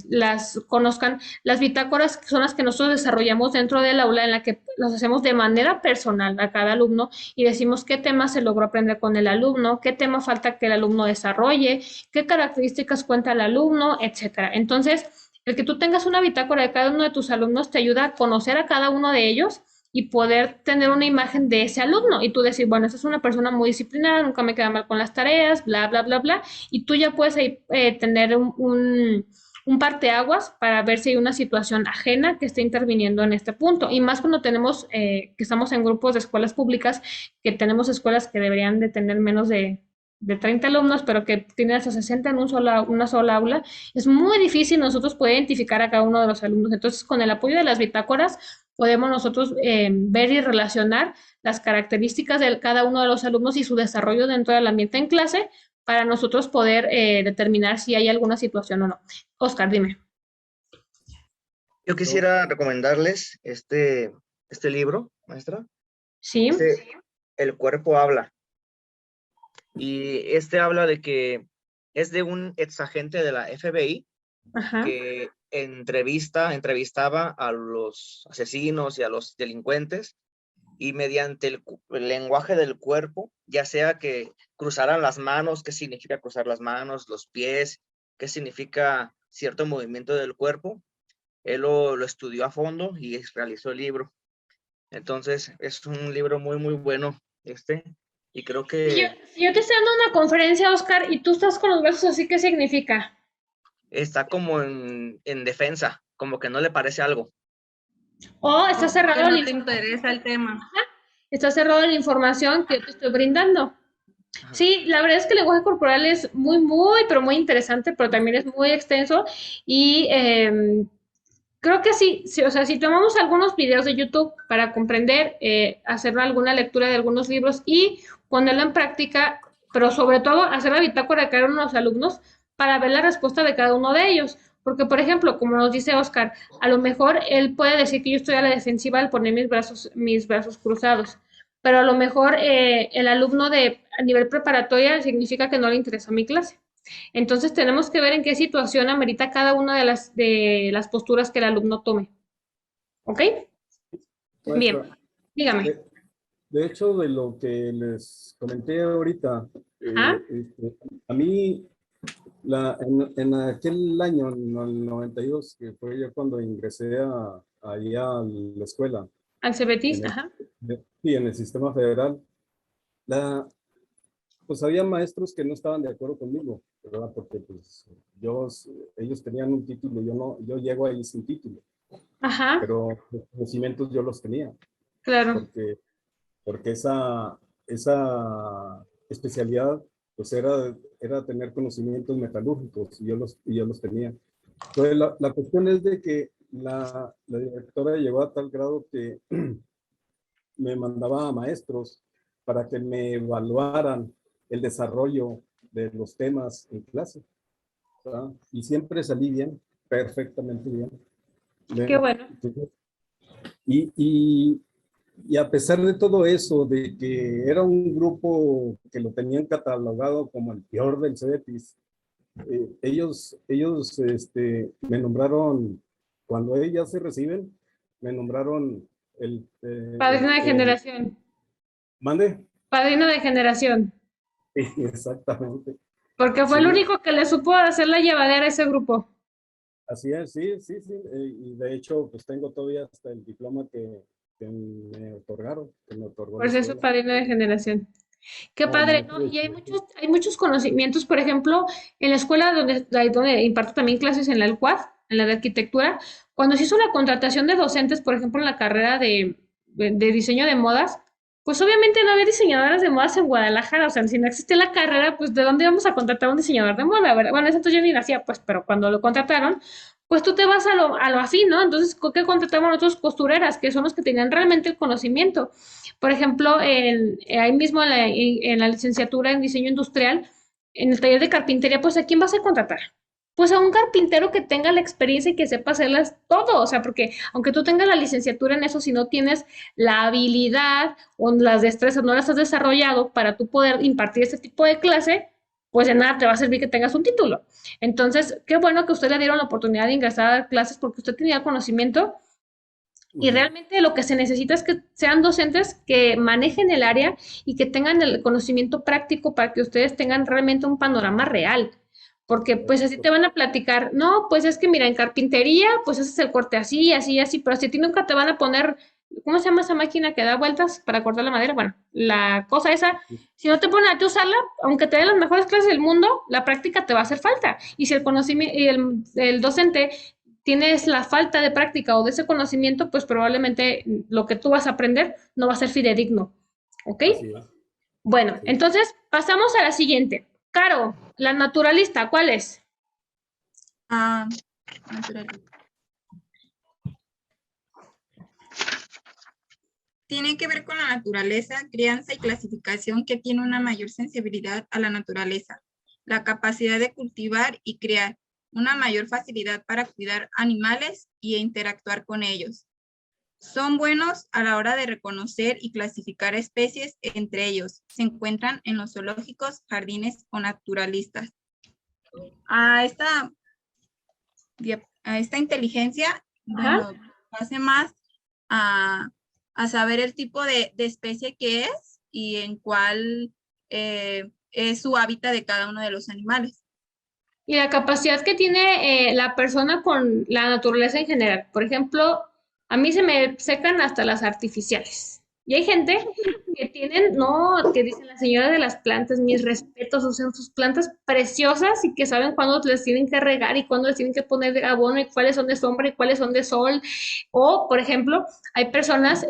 S2: las conozcan. Las bitácoras son las que nosotros desarrollamos dentro del aula, en la que las hacemos de manera personal a cada alumno y decimos qué tema se logró aprender con el alumno, qué tema falta que el alumno desarrolle, qué características cuenta el alumno, etcétera. Entonces, el que tú tengas una bitácora de cada uno de tus alumnos te ayuda a conocer a cada uno de ellos y poder tener una imagen de ese alumno y tú decir, bueno, esa es una persona muy disciplinada, nunca me queda mal con las tareas, bla, bla, bla, bla, y tú ya puedes ahí, tener un parteaguas para ver si hay una situación ajena que esté interviniendo en este punto. Y más cuando tenemos, que estamos en grupos de escuelas públicas, que tenemos escuelas que deberían de tener menos de 30 alumnos, pero que tienen hasta 60 en una sola aula, es muy difícil nosotros poder identificar a cada uno de los alumnos. Entonces, con el apoyo de las bitácoras, podemos nosotros ver y relacionar las características de cada uno de los alumnos y su desarrollo dentro del ambiente en clase para nosotros poder determinar si hay alguna situación o no. Oscar, dime.
S3: Yo quisiera recomendarles este libro, maestra.
S2: Sí.
S3: El cuerpo habla. Y habla de que es de un exagente de la FBI. Ajá. Que entrevistaba a los asesinos y a los delincuentes y mediante el lenguaje del cuerpo, ya sea que cruzaran las manos, qué significa cruzar las manos, los pies, qué significa cierto movimiento del cuerpo, él lo estudió a fondo y realizó el libro. Entonces es un libro muy, muy bueno y creo que...
S2: Si yo te estoy dando una conferencia, Oscar, y tú estás con los brazos así, ¿qué significa?
S3: Está como en defensa, como que no le parece algo.
S2: O está cerrado.
S4: No te interesa el tema.
S2: Está cerrado la información que te estoy brindando. Ajá. Sí, la verdad es que el lenguaje corporal es muy, muy, pero muy interesante, pero también es muy extenso y creo que sí, o sea, si tomamos algunos videos de YouTube para comprender, hacer alguna lectura de algunos libros y ponerlo en práctica, pero sobre todo hacer la bitácora de cada uno de los alumnos para ver la respuesta de cada uno de ellos. Porque, por ejemplo, como nos dice Oscar, a lo mejor él puede decir que yo estoy a la defensiva al poner mis brazos cruzados, pero a lo mejor el alumno a nivel preparatoria significa que no le interesa mi clase. Entonces tenemos que ver en qué situación amerita cada una de las posturas que el alumno tome. ¿Ok?
S6: Maestra,
S2: bien, dígame.
S6: De hecho, de lo que les comenté ahorita, a mí, en aquel año, en el 92, que fue ya cuando ingresé allá a la escuela.
S2: Al CEBETIS, ajá.
S6: Sí, en el sistema federal. Pues había maestros que no estaban de acuerdo conmigo, ¿verdad? Porque pues ellos tenían un título, yo llego ahí sin título. Ajá. Pero los conocimientos yo los tenía.
S2: Claro.
S6: Porque esa especialidad pues era tener conocimientos metalúrgicos y yo los tenía. Entonces la cuestión es de que la directora llegó a tal grado que me mandaba a maestros para que me evaluaran el desarrollo de los temas en clase, ¿verdad? Y siempre salí bien, perfectamente bien.
S2: Qué bueno.
S6: Y a pesar de todo eso, de que era un grupo que lo tenían catalogado como el peor del CEBETIS, ellos me nombraron, cuando ellas se reciben, me nombraron
S2: padrino de generación.
S6: ¿Mande?
S2: Padrino de generación.
S6: Exactamente.
S2: Porque fue el único que le supo hacer la llevadera a ese grupo.
S6: Así es, sí. Y de hecho, pues tengo todavía hasta el diploma que me otorgaron.
S2: Por eso es padrino de generación. Qué padre, ¿no? Y hay muchos conocimientos, por ejemplo, en la escuela donde imparto también clases en la UAD, en la de arquitectura, cuando se hizo la contratación de docentes, por ejemplo, en la carrera de diseño de modas, pues obviamente no había diseñadoras de modas en Guadalajara, o sea, si no existía la carrera, pues ¿de dónde íbamos a contratar a un diseñador de moda? ¿Verdad? Bueno, eso entonces yo ni nacía, pues, pero cuando lo contrataron, pues tú te vas a lo afín, ¿no? Entonces, ¿qué contrataban otros costureras? Que son los que tenían realmente el conocimiento. Por ejemplo, ahí mismo en la licenciatura en diseño industrial, en el taller de carpintería, pues ¿a quién vas a contratar? Pues a un carpintero que tenga la experiencia y que sepa hacerlas todo, o sea, porque aunque tú tengas la licenciatura en eso, si no tienes la habilidad o las destrezas, no las has desarrollado para tú poder impartir este tipo de clase, pues de nada te va a servir que tengas un título. Entonces, qué bueno que usted le dieron la oportunidad de ingresar a dar clases porque usted tenía conocimiento y
S6: Ujú.
S2: realmente lo que se necesita es que sean docentes que manejen el área y que tengan el conocimiento práctico para que ustedes tengan realmente un panorama real. Porque pues así te van a platicar, no, pues es que mira, en carpintería, pues ese es el corte así, así, así, pero si a ti nunca te van a poner, ¿cómo se llama esa máquina que da vueltas para cortar la madera? Bueno, la cosa esa, si no te ponen a ti usarla, aunque te den las mejores clases del mundo, la práctica te va a hacer falta. Y si el conocimiento, y el docente tienes la falta de práctica o de ese conocimiento, pues probablemente lo que tú vas a aprender no va a ser fidedigno. ¿Ok?
S6: Así es,
S2: Bueno,
S6: sí.
S2: entonces pasamos a la siguiente. Caro, la naturalista, ¿cuál es?
S5: Ah, naturaleza. Tiene que ver con la naturaleza, crianza y clasificación que tiene una mayor sensibilidad a la naturaleza, la capacidad de cultivar y crear, una mayor facilidad para cuidar animales y interactuar con ellos. Son buenos a la hora de reconocer y clasificar especies entre ellos. Se encuentran en los zoológicos, jardines o naturalistas. A esta, a esta inteligencia,
S2: Ajá.
S5: bueno, hace más a, a saber el tipo de especie que es y en cuál es su hábitat de cada uno de los animales.
S2: Y la capacidad que tiene la persona con la naturaleza en general. Por ejemplo, a mí se me secan hasta las artificiales. Y hay gente que tienen, no, que dicen la señora de las plantas, mis respetos, o sea, sus plantas preciosas y que saben cuándo les tienen que regar y cuándo les tienen que poner de abono y cuáles son de sombra y cuáles son de sol. O, por ejemplo, hay personas,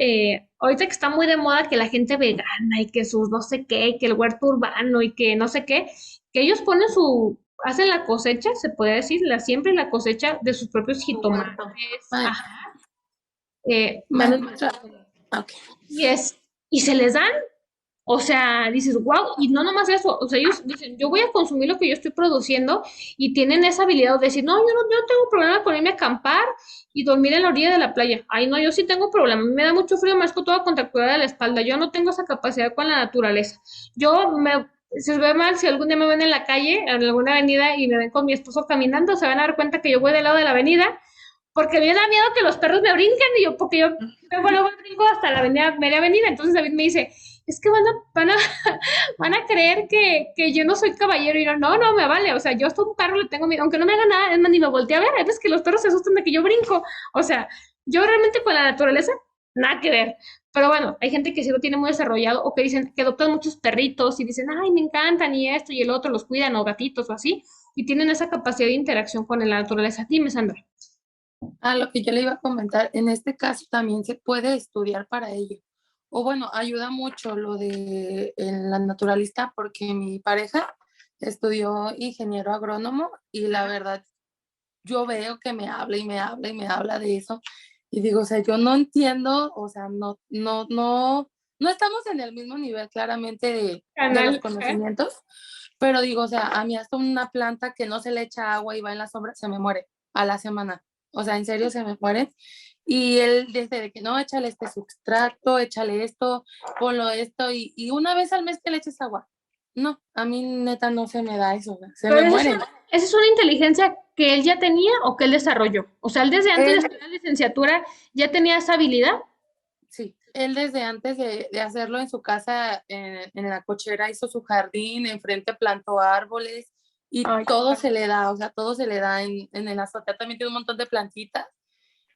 S2: ahorita que está muy de moda que la gente vegana y que sus no sé qué, que el huerto urbano y que no sé qué, que ellos ponen hacen la cosecha, se puede decir, la siembra y la cosecha de sus propios
S5: Su
S2: jitomates,
S5: huerto. Ay,
S2: manos,
S5: ok.
S2: y y se les dan, o sea, dices, wow, y no nomás eso, o sea, ellos dicen, yo voy a consumir lo que yo estoy produciendo y tienen esa habilidad de decir, no, yo no tengo problema con irme a acampar y dormir en la orilla de la playa. Ay, no, yo sí tengo problema, me da mucho frío, me esco toda contracturada de la espalda, yo no tengo esa capacidad con la naturaleza. Se ve mal si algún día me ven en la calle, en alguna avenida y me ven con mi esposo caminando, se van a dar cuenta que yo voy del lado de la avenida porque me da miedo que los perros me brinquen y porque yo luego brinco hasta la avenida, media avenida. Entonces David me dice, es que van a creer que yo no soy caballero. Y yo, no, me vale. O sea, yo hasta un perro le tengo miedo, aunque no me haga nada, es más, ni me volteé a ver. A veces que los perros se asustan de que yo brinco. O sea, yo realmente con la naturaleza, nada que ver. Pero bueno, hay gente que sí lo tiene muy desarrollado o que dicen que adoptan muchos perritos y dicen, ay, me encantan y esto y el otro, los cuidan o gatitos o así. Y tienen esa capacidad de interacción con la naturaleza. Dime, Sandra.
S7: A lo que yo le iba a comentar, en este caso también se puede estudiar para ello. O bueno, ayuda mucho lo de la naturalista porque mi pareja estudió ingeniero agrónomo y la verdad yo veo que me habla y me habla y me habla de eso y digo, o sea, yo no entiendo, o sea, no estamos en el mismo nivel claramente de los
S2: Canal, ¿eh?
S7: conocimientos, pero digo, o sea, a mí hasta una planta que no se le echa agua y va en la sombra se me muere a la semana. O sea, en serio se me mueren. Y él dice de que no, échale este substrato, échale esto, ponlo esto, y una vez al mes que le eches agua. No, a mí neta no se me da eso, se
S2: Pero
S7: me mueren.
S2: esa es una inteligencia que él ya tenía o que él desarrolló. O sea, él desde antes de
S7: Él,
S2: estudiar la licenciatura ya tenía esa habilidad.
S7: sí, él desde antes de hacerlo en su casa, en la cochera, hizo su jardín, enfrente plantó árboles y
S2: Ay,
S7: todo se le da, o sea, todo se le da en el azotea, también tiene un montón de plantitas.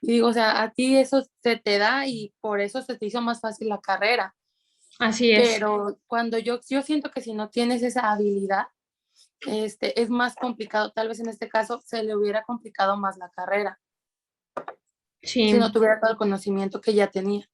S7: Y digo, o sea, a ti eso se te da y por eso se te hizo más fácil la carrera.
S2: así es.
S7: Pero cuando yo siento que si no tienes esa habilidad, es más complicado. Tal vez en este caso se le hubiera complicado más la carrera
S2: Sí.
S7: si no tuviera todo el conocimiento que ya tenía.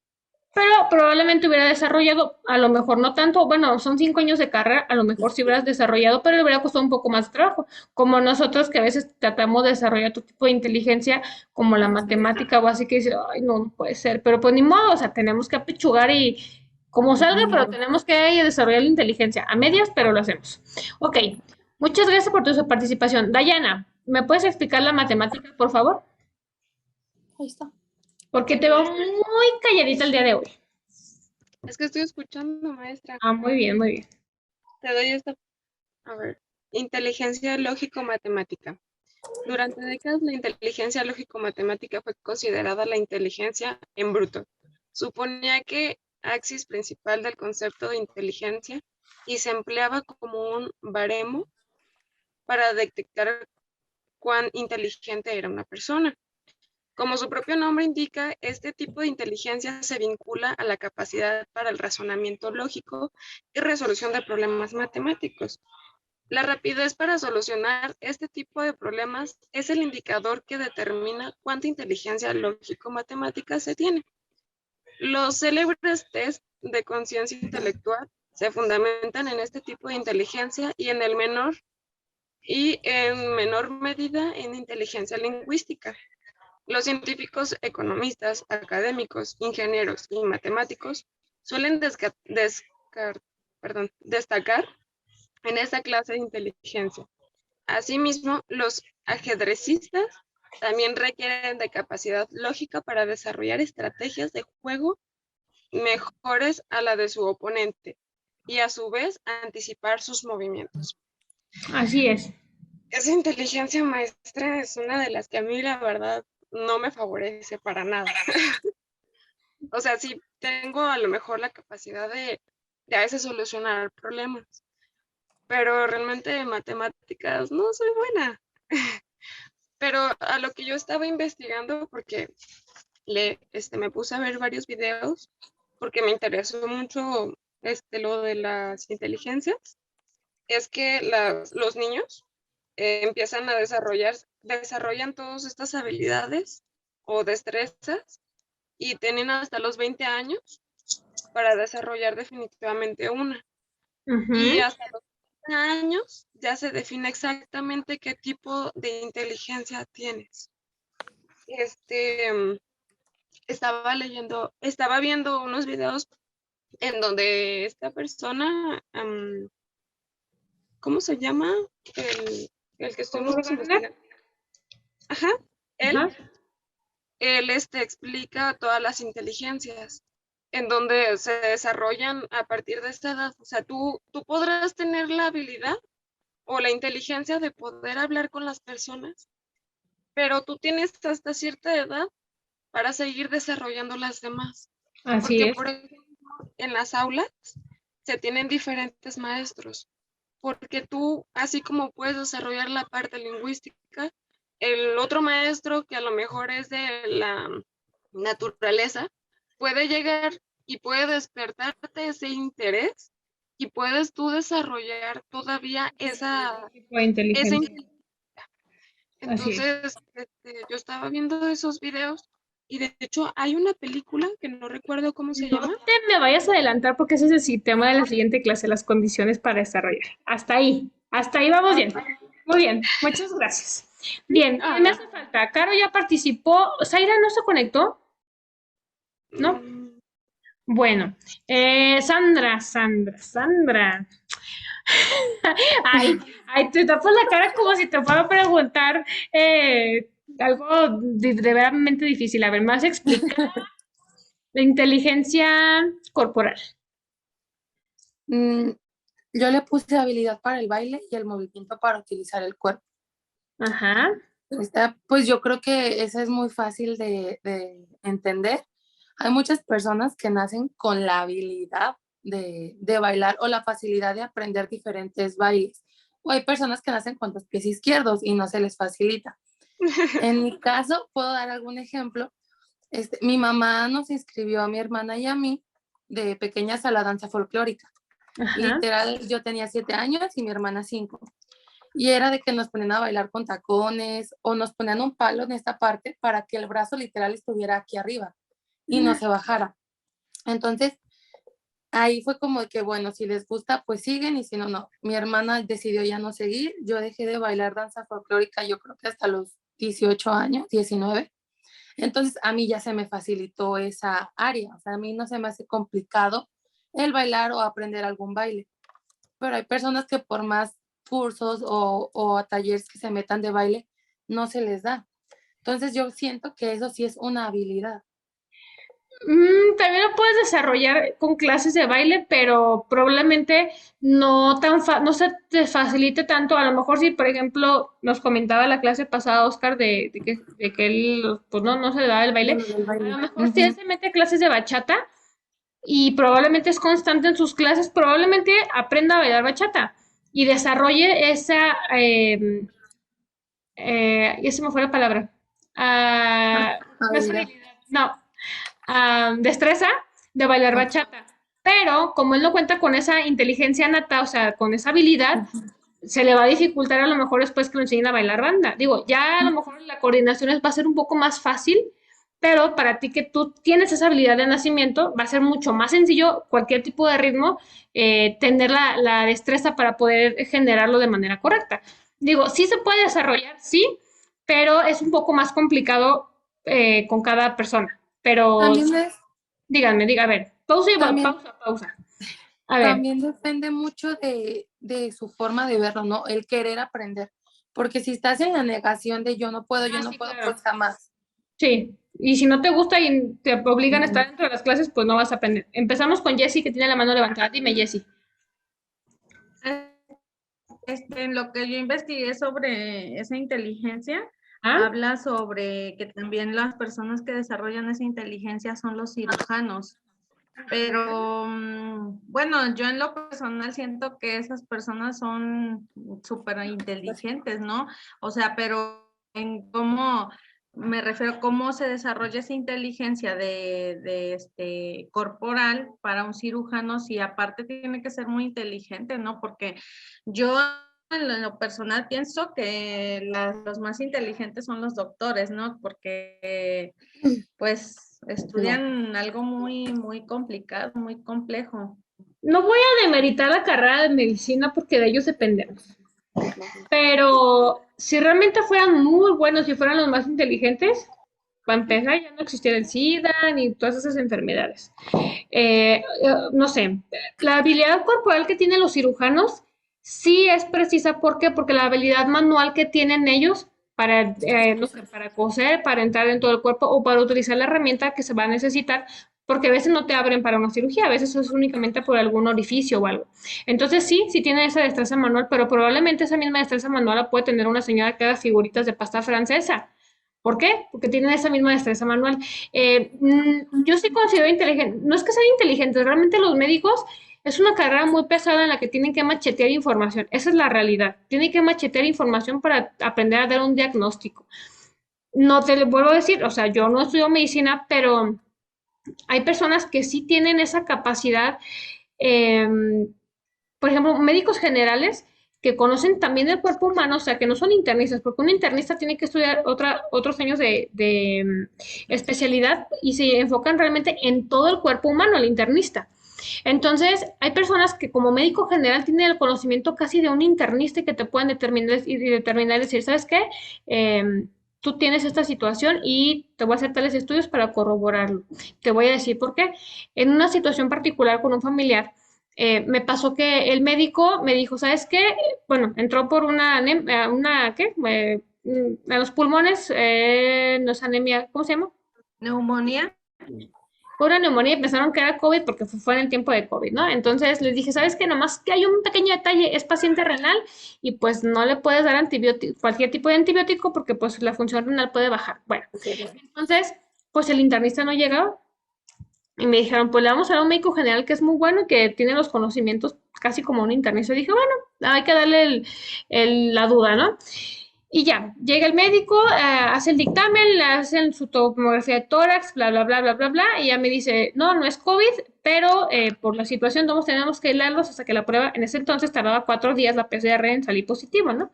S2: Pero probablemente hubiera desarrollado, a lo mejor no tanto, bueno, son 5 años de carrera, a lo mejor sí hubieras desarrollado, pero le hubiera costado un poco más de trabajo. Como nosotros que a veces tratamos de desarrollar tu tipo de inteligencia, como la matemática básica, y dices, ay, no, no puede ser, pero pues ni modo, o sea, tenemos que apechugar y como salga, pero tenemos que desarrollar la inteligencia a medias, pero lo hacemos. Ok, muchas gracias por tu participación. Dayana, ¿me puedes explicar la matemática, por favor?
S7: Ahí está.
S2: Porque te veo muy calladita el día de hoy.
S8: Es que estoy escuchando, maestra.
S2: Ah, muy bien, muy bien.
S8: Te doy esta. A ver. Inteligencia lógico-matemática. Durante décadas, la inteligencia lógico-matemática fue considerada la inteligencia en bruto. Suponía que axis principal del concepto de inteligencia y se empleaba como un baremo para detectar cuán inteligente era una persona. Como su propio nombre indica, este tipo de inteligencia se vincula a la capacidad para el razonamiento lógico y resolución de problemas matemáticos. La rapidez para solucionar este tipo de problemas es el indicador que determina cuánta inteligencia lógico-matemática se tiene. Los célebres test de conciencia intelectual se fundamentan en este tipo de inteligencia y en menor medida en inteligencia lingüística. Los científicos, economistas, académicos, ingenieros y matemáticos suelen destacar en esta clase de inteligencia. Asimismo, los ajedrecistas también requieren de capacidad lógica para desarrollar estrategias de juego mejores a la de su oponente y a su vez anticipar sus movimientos.
S2: Así es.
S8: Esa inteligencia maestra es una de las que a mí la verdad no me favorece para nada. O sea, sí tengo a lo mejor la capacidad de a veces solucionar problemas, pero realmente en matemáticas no soy buena. Pero a lo que yo estaba investigando, porque me puse a ver varios videos, porque me interesó mucho lo de las inteligencias, es que los niños empiezan a desarrollan todas estas habilidades o destrezas y tienen hasta los 20 años para desarrollar definitivamente una. Y hasta los 20 años ya se define exactamente qué tipo de inteligencia tienes. Estaba viendo unos videos en donde esta persona, ¿cómo se llama? El que estuvimos investigando. Ajá, él explica todas las inteligencias en donde se desarrollan a partir de esta edad. O sea, tú podrás tener la habilidad o la inteligencia de poder hablar con las personas, pero tú tienes hasta cierta edad para seguir desarrollando las demás.
S2: Así
S8: Porque,
S2: es.
S8: por ejemplo, en las aulas se tienen diferentes maestros, porque tú, así como puedes desarrollar la parte lingüística, el otro maestro que a lo mejor es de la naturaleza, puede llegar y puede despertarte ese interés y puedes tú desarrollar todavía esa inteligencia. Entonces, yo estaba viendo esos videos y de hecho hay una película que no recuerdo cómo se llama.
S2: No te me vayas a adelantar porque ese es el tema de la siguiente clase, las condiciones para desarrollar. Hasta ahí vamos bien. Muy bien, muchas gracias. Bien, me hace falta. Caro ya participó. ¿Zaira no se conectó? ¿No? Bueno, Sandra. Ay, te tapas la cara como si te fuera a preguntar algo de verdaderamente difícil. A ver, más explica la inteligencia corporal.
S7: Yo le puse habilidad para el baile y el movimiento para utilizar el cuerpo.
S2: Ajá.
S7: Pues yo creo que esa es muy fácil de entender. Hay muchas personas que nacen con la habilidad de bailar o la facilidad de aprender diferentes bailes. O hay personas que nacen con los pies izquierdos y no se les facilita. En mi caso, puedo dar algún ejemplo. Mi mamá nos inscribió a mi hermana y a mí de pequeñas a la danza folclórica. Ajá. Literal, yo tenía 7 años y mi hermana 5. y era de que nos ponían a bailar con tacones o nos ponían un palo en esta parte para que el brazo literal estuviera aquí arriba y no se bajara. Entonces, ahí fue como de que, bueno, si les gusta, pues siguen y si no, no. Mi hermana decidió ya no seguir. Yo dejé de bailar danza folclórica, yo creo que hasta los 18 años, 19. Entonces, a mí ya se me facilitó esa área. O sea, a mí no se me hace complicado el bailar o aprender algún baile. Pero hay personas que por más cursos o a talleres que se metan de baile, no se les da. Entonces, yo siento que eso sí es una habilidad.
S2: También lo puedes desarrollar con clases de baile, pero probablemente no se te facilite tanto. A lo mejor si, por ejemplo, nos comentaba la clase pasada Oscar de que él pues no se le daba el baile.
S7: Bueno, del
S2: A
S7: baile.
S2: lo mejor si él se mete a clases de bachata y probablemente es constante en sus clases, probablemente aprenda a bailar bachata y desarrolle esa, ya se me fue la palabra, esa
S7: Habilidad.
S2: habilidad, no, destreza de bailar bachata. Pero como él no cuenta con esa inteligencia nata, o sea, con esa habilidad, se le va a dificultar a lo mejor después que lo enseñen a bailar banda. Digo, ya a lo mejor la coordinación va a ser un poco más fácil, pero para ti que tú tienes esa habilidad de nacimiento, va a ser mucho más sencillo cualquier tipo de ritmo, tener la destreza para poder generarlo de manera correcta. Digo, sí se puede desarrollar, sí, pero es un poco más complicado con cada persona. Pero
S7: También es,
S2: díganme, a ver, pausa y
S7: también,
S2: pausa. A ver,
S7: también depende mucho de su forma de verlo, ¿no? El querer aprender. Porque si estás en la negación de yo no puedo,
S2: sí,
S7: pues
S2: claro.
S7: jamás.
S2: Sí, y si no te gusta y te obligan a estar dentro de las clases, pues no vas a aprender. Empezamos con Jessie, que tiene la mano levantada. Dime, Jessie.
S4: En lo que yo investigué sobre esa inteligencia,
S2: ¿Ah?
S4: habla sobre que también las personas que desarrollan esa inteligencia son los cirujanos. Pero bueno, yo en lo personal siento que esas personas son súper inteligentes, ¿no? O sea, pero en cómo, me refiero a cómo se desarrolla esa inteligencia de corporal para un cirujano, si aparte tiene que ser muy inteligente, ¿no? Porque yo en lo personal pienso que los más inteligentes son los doctores, ¿no? Porque pues estudian algo muy, muy complicado, muy complejo.
S2: No voy a demeritar la carrera de medicina porque de ellos dependemos. Pero si realmente fueran muy buenos y fueran los más inteligentes, para empezar ya no existiera el SIDA ni todas esas enfermedades. No sé, la habilidad corporal que tienen los cirujanos sí es precisa. ¿Por qué? Porque la habilidad manual que tienen ellos para, no sé, para coser, para entrar en todo el cuerpo o para utilizar la herramienta que se va a necesitar, porque a veces no te abren para una cirugía, a veces es únicamente por algún orificio o algo. Entonces sí tiene esa destreza manual, pero probablemente esa misma destreza manual la puede tener una señora que haga figuritas de pasta francesa. ¿Por qué? Porque tienen esa misma destreza manual. Yo sí considero inteligente, no es que sean inteligentes, realmente los médicos es una carrera muy pesada en la que tienen que machetear información, esa es la realidad, tienen que machetear información para aprender a dar un diagnóstico. No te lo vuelvo a decir, o sea, yo no estudio medicina, pero hay personas que sí tienen esa capacidad, eh, por ejemplo, médicos generales que conocen también el cuerpo humano, o sea, que no son internistas, porque un internista tiene que estudiar otros años de especialidad y se enfocan realmente en todo el cuerpo humano, el internista. Entonces, hay personas que como médico general tienen el conocimiento casi de un internista y que te pueden determinar y decir, ¿sabes qué? Tú tienes esta situación y te voy a hacer tales estudios para corroborarlo. Te voy a decir por qué. En una situación particular con un familiar, me pasó que el médico me dijo, ¿sabes qué? Bueno, entró por ¿qué? A los pulmones, no es anemia, ¿cómo se llama?
S4: Neumonía.
S2: Una neumonía y pensaron que era COVID porque fue en el tiempo de COVID, ¿no? Entonces les dije, ¿sabes qué? Nomás que hay un pequeño detalle, es paciente renal y pues no le puedes dar cualquier tipo de antibiótico porque pues la función renal puede bajar. Bueno, entonces, pues el internista no llegaba y me dijeron, pues le vamos a dar a un médico general que es muy bueno y que tiene los conocimientos casi como un internista. Y dije, bueno, hay que darle la duda, ¿no? Y ya, llega el médico, hace el dictamen, le hacen su tomografía de tórax, bla, bla, bla, bla, bla, bla, y ya me dice, no es COVID, pero por la situación tenemos que aislarlos hasta que la prueba, en ese entonces tardaba 4 días la PCR en salir positivo, ¿no?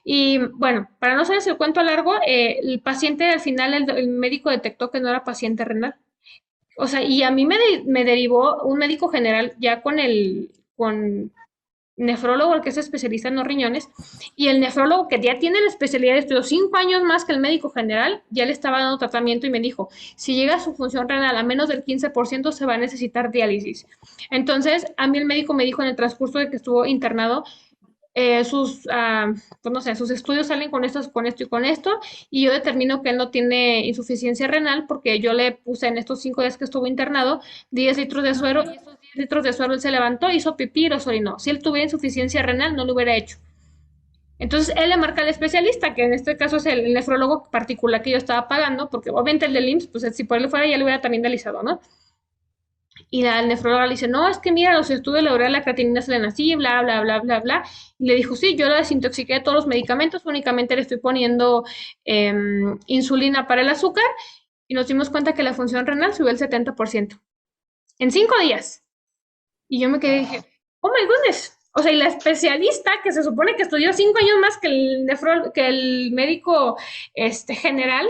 S2: Y bueno, para no hacerles el cuento largo, el paciente al final, el médico detectó que no era paciente renal. O sea, y a mí me derivó un médico general ya con nefrólogo, el que es especialista en los riñones, y el nefrólogo que ya tiene la especialidad, estudió 5 años más que el médico general, ya le estaba dando tratamiento y me dijo, si llega a su función renal a menos del 15% se va a necesitar diálisis. Entonces, a mí el médico me dijo en el transcurso de que estuvo internado, pues no sé, sus estudios salen con esto y con esto, y yo determino que él no tiene insuficiencia renal porque yo le puse en estos 5 días que estuvo internado 10 litros de suero, y esos 10 litros de suero él se levantó, hizo pipí y los orinó. Si él tuviera insuficiencia renal, no lo hubiera hecho. Entonces él le marca al especialista, que en este caso es el nefrólogo particular que yo estaba pagando, porque obviamente el del IMSS, pues si por él fuera ya lo hubiera también dializado, ¿no? Y la nefróloga le dice, no, es que mira, los estudios le la creatinina salen así, bla, bla, bla, bla, bla. Y le dijo, sí, yo la desintoxiqué de todos los medicamentos, únicamente le estoy poniendo insulina para el azúcar. Y nos dimos cuenta que la función renal subió el 70%. En 5 días. Y yo me quedé y dije, oh my goodness. O sea, y la especialista, que se supone que estudió 5 años más que el médico general,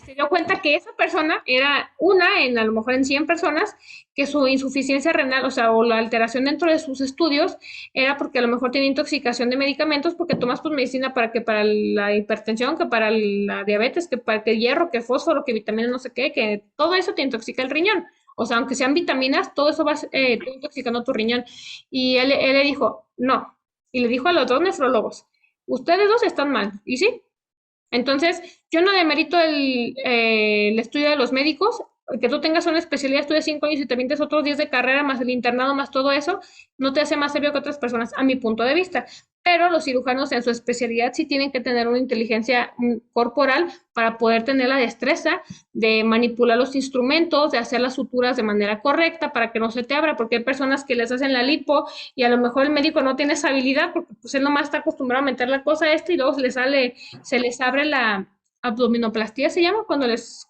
S2: se dio cuenta que esa persona era una a lo mejor en 100 personas, que su insuficiencia renal, o sea, o la alteración dentro de sus estudios, era porque a lo mejor tenía intoxicación de medicamentos, porque tomas pues medicina para la hipertensión, que para la diabetes, que para el hierro, que fósforo, que vitamina no sé qué, que todo eso te intoxica el riñón. O sea, aunque sean vitaminas, todo eso va intoxicando tu riñón. Y él le dijo, no. Y le dijo a los 2 nefrólogos, ustedes 2 están mal. Y sí. Entonces, yo no demerito el estudio de los médicos, que tú tengas una especialidad, estudias 5 años y te pintes otros 10 de carrera, más el internado, más todo eso, no te hace más serio que otras personas, a mi punto de vista. Pero los cirujanos en su especialidad sí tienen que tener una inteligencia corporal para poder tener la destreza de manipular los instrumentos, de hacer las suturas de manera correcta para que no se te abra, porque hay personas que les hacen la lipo y a lo mejor el médico no tiene esa habilidad porque pues él nomás está acostumbrado a meter la cosa y luego se les abre la abdominoplastía, se llama, cuando les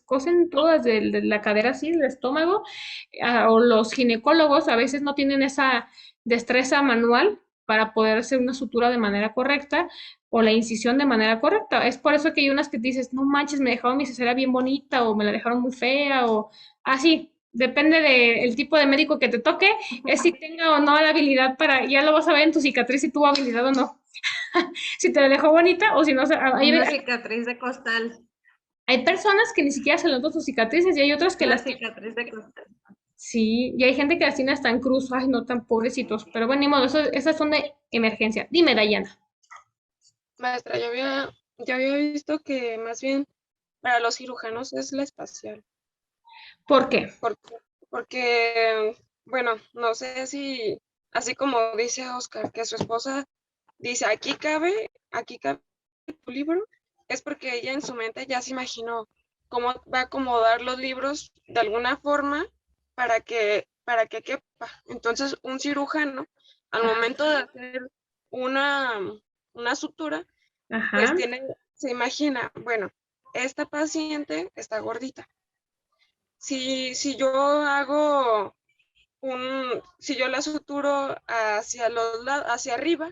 S2: cosen todas de la cadera así, del estómago, o los ginecólogos a veces no tienen esa destreza manual para poder hacer una sutura de manera correcta o la incisión de manera correcta. Es por eso que hay unas que dices, no manches, me dejaron mi cesárea bien bonita o me la dejaron muy fea o así. Depende del tipo de médico que te toque, es si tenga o no la habilidad para, ya lo vas a ver en tu cicatriz si tuvo habilidad o no. Si te la dejó bonita o si no.
S4: Una cicatriz de costal.
S2: Hay personas que ni siquiera se notan sus cicatrices y hay otras que las
S4: cicatriz de costal.
S2: Sí, y hay gente que las tiene hasta en cruz, ay, no tan pobrecitos, pero bueno, ni modo, esas son de emergencia. Dime, Dayana.
S8: Maestra, yo había visto que más bien para los cirujanos es la espacial.
S2: ¿Por qué?
S8: Porque, bueno, no sé si, así como dice Oscar, que su esposa dice, aquí cabe tu libro, es porque ella en su mente ya se imaginó cómo va a acomodar los libros de alguna forma para que quepa. Entonces, un cirujano, al momento de hacer una sutura, pues se imagina, bueno, esta paciente está gordita. Si yo hago si yo la suturo hacia los lados, hacia arriba,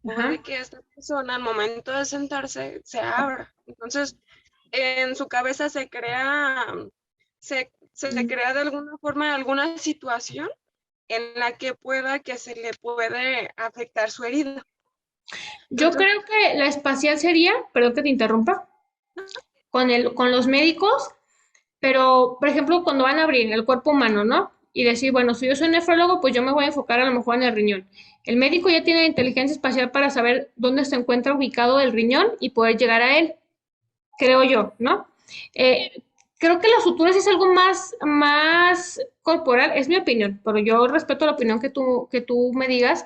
S8: puede que esta persona al momento de sentarse se abra. Entonces, en su cabeza se crea de alguna forma alguna situación en la que se le puede afectar su herida.
S2: Yo creo que la espacial sería, perdón que te interrumpa, con los médicos, pero, por ejemplo, cuando van a abrir el cuerpo humano, ¿no? Y decir, bueno, si yo soy nefrólogo, pues yo me voy a enfocar a lo mejor en el riñón. El médico ya tiene la inteligencia espacial para saber dónde se encuentra ubicado el riñón y poder llegar a él, creo yo, ¿no? Creo que la sutura sí es algo más corporal, es mi opinión, pero yo respeto la opinión que tú me digas,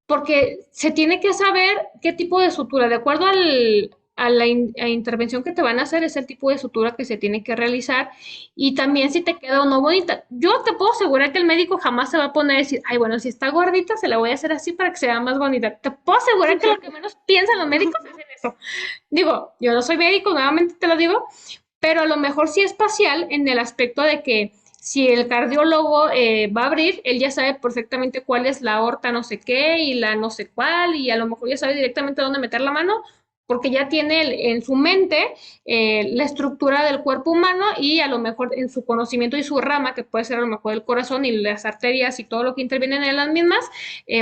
S2: porque se tiene que saber qué tipo de sutura, de acuerdo a la intervención que te van a hacer, es el tipo de sutura que se tiene que realizar y también si te queda o no bonita. Yo te puedo asegurar que el médico jamás se va a poner a decir, ay, bueno, si está gordita, se la voy a hacer así para que sea más bonita. Te puedo asegurar que lo que menos piensan los médicos es en eso. Digo, yo no soy médico, nuevamente te lo digo, pero a lo mejor sí es parcial en el aspecto de que Si el cardiólogo va a abrir, él ya sabe perfectamente cuál es la aorta no sé qué y la no sé cuál, y a lo mejor ya sabe directamente dónde meter la mano, porque ya tiene en su mente la estructura del cuerpo humano y a lo mejor en su conocimiento y su rama, que puede ser a lo mejor el corazón y las arterias y todo lo que intervienen en las mismas,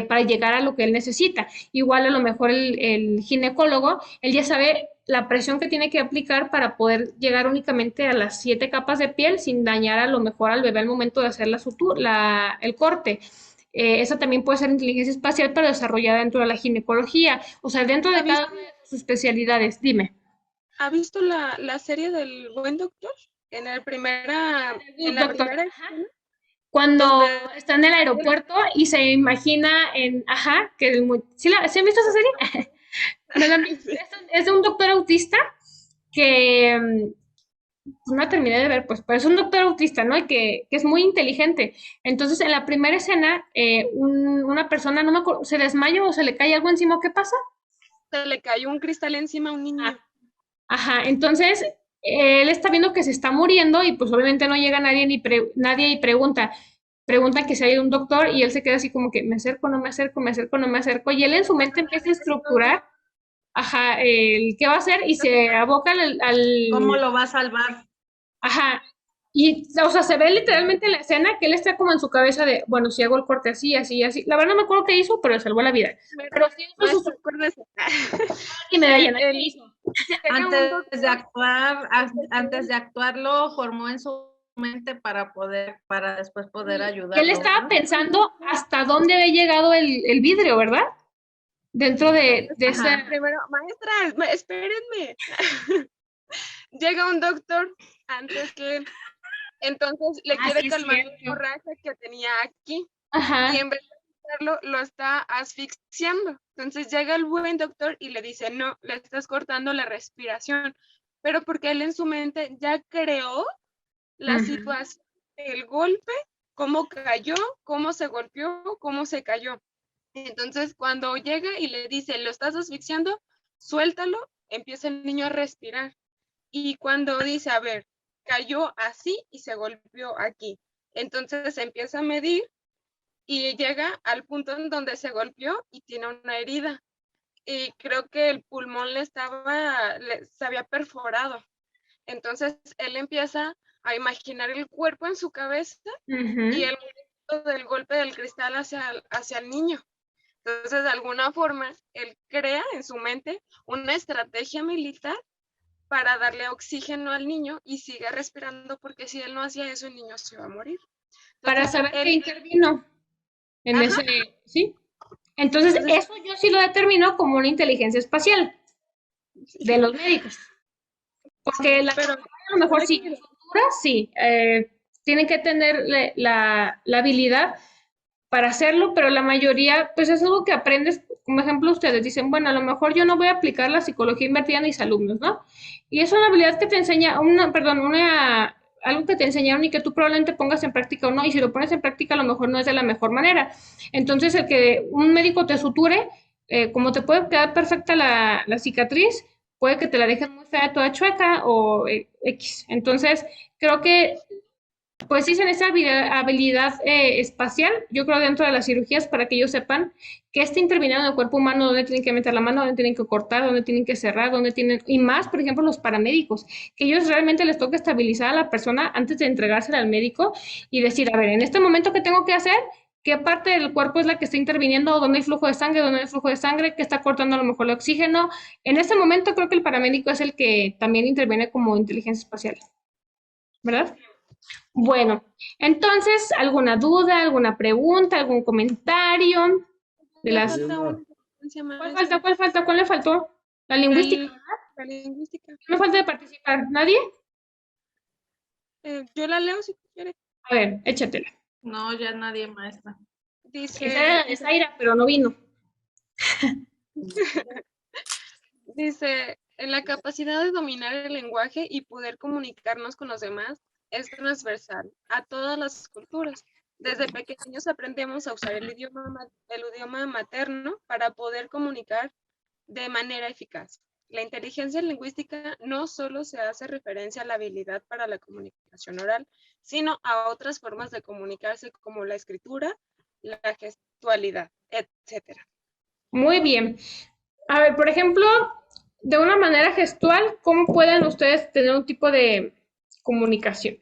S2: para llegar a lo que él necesita. Igual a lo mejor el ginecólogo, él ya sabe la presión que tiene que aplicar para poder llegar únicamente a las 7 capas de piel sin dañar a lo mejor al bebé al momento de hacer el corte. Esa también puede ser inteligencia espacial, pero desarrollada dentro de la ginecología, o sea, dentro de cada una de sus especialidades. Dime.
S8: ¿Ha visto la serie del Buen Doctor? En la primera escena,
S2: Cuando
S8: donde
S2: está en el aeropuerto y se imagina que ¿sí han visto esa serie? ¿No la han visto?
S8: sí,
S2: Es de un doctor autista que pues no la terminé de ver, pues, pero es un doctor autista, ¿no? Y que es muy inteligente. Entonces, en la primera escena, una persona, no me acuerdo, se desmaya o se le cae algo encima, ¿o qué pasa?
S8: se le cayó un cristal encima a un niño.
S2: Ajá, entonces él está viendo que se está muriendo y pues obviamente no llega nadie nadie y pregunta que si hay un doctor y él se queda así como que me acerco, no me acerco, me acerco, no me acerco y él en su mente empieza a estructurar, el qué va a hacer y se aboca
S4: ¿Cómo lo va a salvar?
S2: ajá, y o sea, se ve literalmente en la escena que él está como en su cabeza de, bueno, si hago el corte así, así, así, la verdad no me acuerdo qué hizo, pero le salvó la vida, pero sí hizo su
S8: Acuérdese.
S2: y medalla, ¿qué hizo?
S4: Antes de actuarlo, formó en su mente para después poder ayudarlo.
S2: Él estaba
S4: ¿no?
S2: pensando hasta dónde había llegado el vidrio, ¿verdad? Dentro de ese...
S8: Primero, maestra, espérenme. Llega un doctor antes que él. Entonces le quiere
S2: sí,
S8: calmar la
S2: cierto.
S8: hemorragia que tenía aquí.
S2: Ajá.
S8: Y en vez de hacerlo, lo está asfixiando. Entonces llega el buen doctor y le dice, no, le estás cortando la respiración. Pero porque él en su mente ya creó la situación del golpe, cómo cayó, cómo se golpeó, cómo se cayó. Entonces, cuando llega y le dice, lo estás asfixiando, suéltalo, empieza el niño a respirar. Y cuando dice, a ver, cayó así y se golpeó aquí. Entonces empieza a medir y llega al punto en donde se golpeó y tiene una herida. Y creo que el pulmón se había perforado. Entonces él empieza a imaginar el cuerpo en su cabeza y el movimiento del golpe del cristal hacia el niño. Entonces, de alguna forma, él crea en su mente una estrategia militar para darle oxígeno al niño y sigue respirando, porque si él no hacía eso, el niño se iba a morir. Entonces,
S2: para saber que intervino en ese, ¿sí? Entonces, eso yo sí lo determino como una inteligencia espacial de los médicos. Porque pero, a lo mejor sí, tienen que tener la habilidad para hacerlo, pero la mayoría, pues es algo que aprendes, como ejemplo ustedes dicen, bueno, a lo mejor yo no voy a aplicar la psicología invertida a mis alumnos, ¿no? Y es una habilidad que te enseña, algo que te enseñaron y que tú probablemente pongas en práctica o no, y si lo pones en práctica a lo mejor no es de la mejor manera. Entonces, el que un médico te suture, como te puede quedar perfecta la cicatriz, puede que te la dejen muy fea, toda chueca o X. Entonces, creo que pues dicen esa habilidad espacial, yo creo dentro de las cirugías para que ellos sepan que está interviniendo en el cuerpo humano, dónde tienen que meter la mano, dónde tienen que cortar, dónde tienen que cerrar, dónde tienen, y más, por ejemplo, los paramédicos, que ellos realmente les toca estabilizar a la persona antes de entregársela al médico y decir, a ver, en este momento, ¿qué tengo que hacer? ¿Qué parte del cuerpo es la que está interviniendo? ¿Dónde hay flujo de sangre? ¿Dónde hay flujo de sangre? ¿Qué está cortando a lo mejor el oxígeno? En este momento creo que el paramédico es el que también interviene como inteligencia espacial, ¿verdad? Bueno, entonces, ¿alguna duda, alguna pregunta, algún comentario? ¿Cuál falta? ¿Cuál le faltó? La lingüística, ¿verdad?
S8: La lingüística.
S2: ¿No me falta de participar? ¿Nadie?
S8: Yo la leo si quieres.
S2: A ver, échatela.
S4: No, ya nadie, maestra.
S8: Dice...
S2: Esa era de Zaira, pero no vino.
S8: Dice, en la capacidad de dominar el lenguaje y poder comunicarnos con los demás es transversal a todas las culturas. Desde pequeños aprendemos a usar el idioma materno para poder comunicar de manera eficaz. la inteligencia lingüística no solo se hace referencia a la habilidad para la comunicación oral, sino a otras formas de comunicarse como la escritura, la gestualidad, etcétera.
S2: Muy bien. A ver, por ejemplo, de una manera gestual, ¿cómo pueden ustedes tener un tipo de comunicación?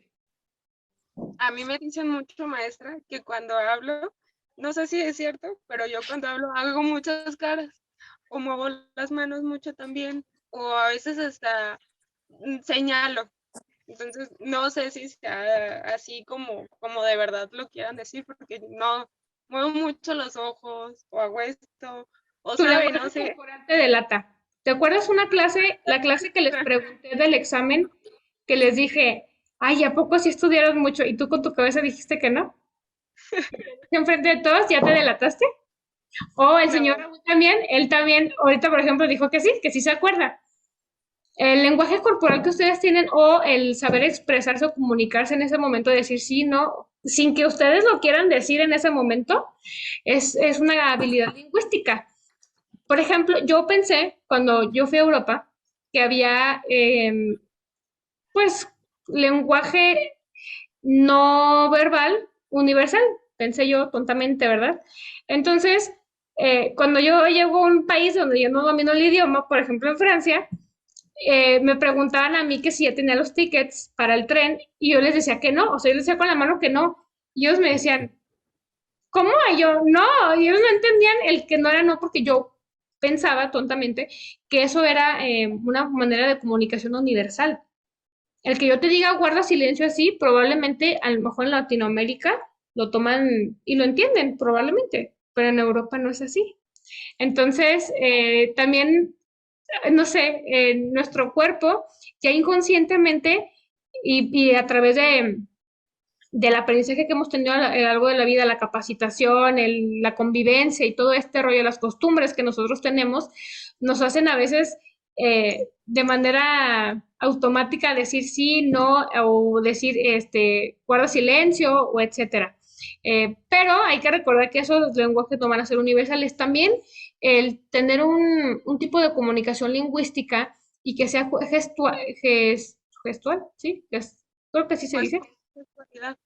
S8: A mí me dicen mucho, maestra, que cuando hablo, no sé si es cierto, pero yo cuando hablo hago muchas caras, o muevo las manos mucho también, o a veces hasta señalo. Entonces, no sé si sea así como de verdad lo quieran decir, porque no muevo mucho los ojos, o hago esto, o
S2: Tu
S8: sabe,
S2: lenguaje
S8: no sé.
S2: corporal te delata. ¿Te acuerdas una clase, la clase que les pregunté del examen, que les dije, ay, ¿a poco sí estudiaron mucho? Y tú con tu cabeza dijiste que no. Enfrente de todos, ¿ya te delataste? O el señor
S8: No,
S2: Raúl también, él también, ahorita por ejemplo dijo que sí se acuerda. El lenguaje corporal que ustedes tienen o el saber expresarse o comunicarse en ese momento, decir sí, no, sin que ustedes lo quieran decir en ese momento, es una habilidad lingüística. Por ejemplo, yo pensé cuando yo fui a Europa que había, pues, lenguaje no verbal universal, pensé yo tontamente, ¿verdad? Entonces, cuando yo llego a un país donde yo no domino el idioma, por ejemplo en Francia, me preguntaban a mí que si ya tenía los tickets para el tren y yo les decía que no, o sea, yo les decía con la mano que no. Y ellos me decían, ¿cómo? Y yo, no, y ellos no entendían el que no era no porque yo pensaba tontamente que eso era una manera de comunicación universal. El que yo te diga guarda silencio así, probablemente a lo mejor en Latinoamérica lo toman y lo entienden, probablemente, pero en Europa no es así. Entonces, también no sé, nuestro cuerpo ya inconscientemente y a través del aprendizaje que hemos tenido a lo largo de la vida, la capacitación, la convivencia y todo este rollo, las costumbres que nosotros tenemos, nos hacen a veces de manera automática decir sí, no, o decir guarda silencio, o etcétera. Pero hay que recordar que esos lenguajes no van a ser universales. También el tener un tipo de comunicación lingüística y que sea gestual, ¿sí? Creo que así se
S8: pues
S2: dice.
S8: gestualidad.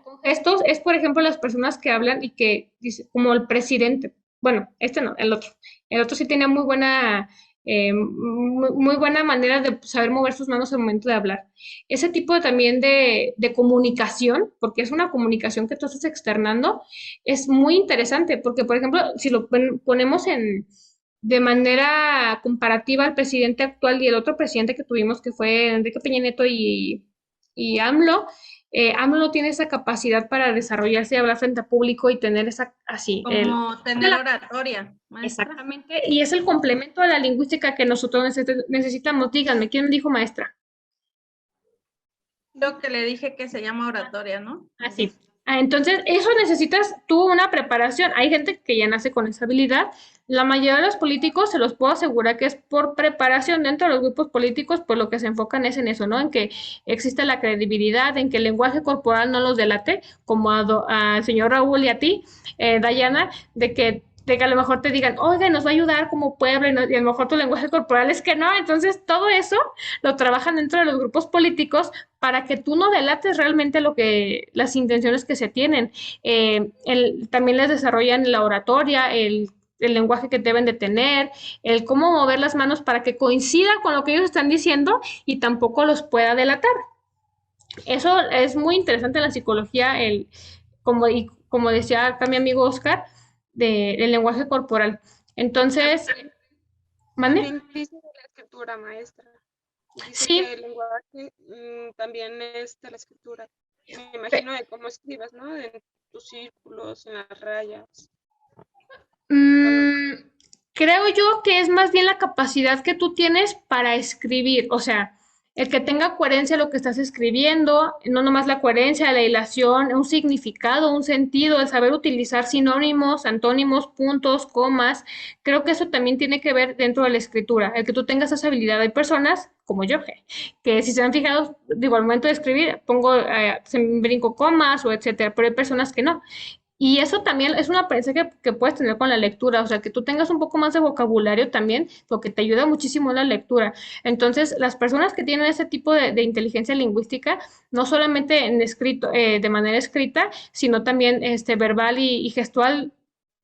S2: Con gestos es, por ejemplo, las personas que hablan y que, dice, como el presidente. Bueno, este no, el otro. El otro sí tenía muy buena manera de saber mover sus manos al momento de hablar. Ese tipo también de comunicación, porque es una comunicación que tú estás externando, es muy interesante, porque, por ejemplo, si lo ponemos de manera comparativa al presidente actual y el otro presidente que tuvimos, que fue Enrique Peña Nieto y AMLO, AMLO tiene esa capacidad para desarrollarse y hablar frente a público y tener esa, así,
S4: Como tener oratoria, maestra.
S2: exactamente, y es el complemento a la lingüística que nosotros necesitamos. Díganme, ¿quién dijo maestra?
S4: Lo que le dije que se llama oratoria, ¿no?
S2: Así. Entonces, eso necesitas tú una preparación. Hay gente que ya nace con esa habilidad. La mayoría de los políticos, se los puedo asegurar que es por preparación dentro de los grupos políticos, pues lo que se enfocan es en eso, ¿no? En que existe la credibilidad, en que el lenguaje corporal no los delate, como al señor Raúl y a ti, Dayana, de que a lo mejor te digan, oiga, nos va a ayudar como pueblo, y a lo mejor tu lenguaje corporal es que no. Entonces, todo eso lo trabajan dentro de los grupos políticos para que tú no delates realmente las intenciones que se tienen. También les desarrollan la oratoria, el lenguaje que deben de tener, el cómo mover las manos para que coincida con lo que ellos están diciendo y tampoco los pueda delatar. Eso es muy interesante en la psicología, como decía acá mi amigo Oscar, del lenguaje corporal. Entonces, ¿mande?
S8: También dice de la escritura, maestra. Dice
S2: Sí,
S8: que el lenguaje también es de la escritura. Me imagino de cómo escribas, ¿no? En tus círculos, en las rayas.
S2: Mm, creo yo que es más bien la capacidad que tú tienes para escribir, o sea, el que tenga coherencia lo que estás escribiendo, no nomás la coherencia, la hilación, un significado, un sentido, el saber utilizar sinónimos, antónimos, puntos, comas. Creo que eso también tiene que ver dentro de la escritura, el que tú tengas esa habilidad. Hay personas como yo, que si se han fijado, digo, al momento de escribir, brinco comas o etcétera, pero hay personas que no. Y eso también es una aprendizaje que puedes tener con la lectura, o sea, que tú tengas un poco más de vocabulario también, lo que te ayuda muchísimo es la lectura. Entonces, las personas que tienen ese tipo de inteligencia lingüística, no solamente en escrito, de manera escrita, sino también verbal y gestual,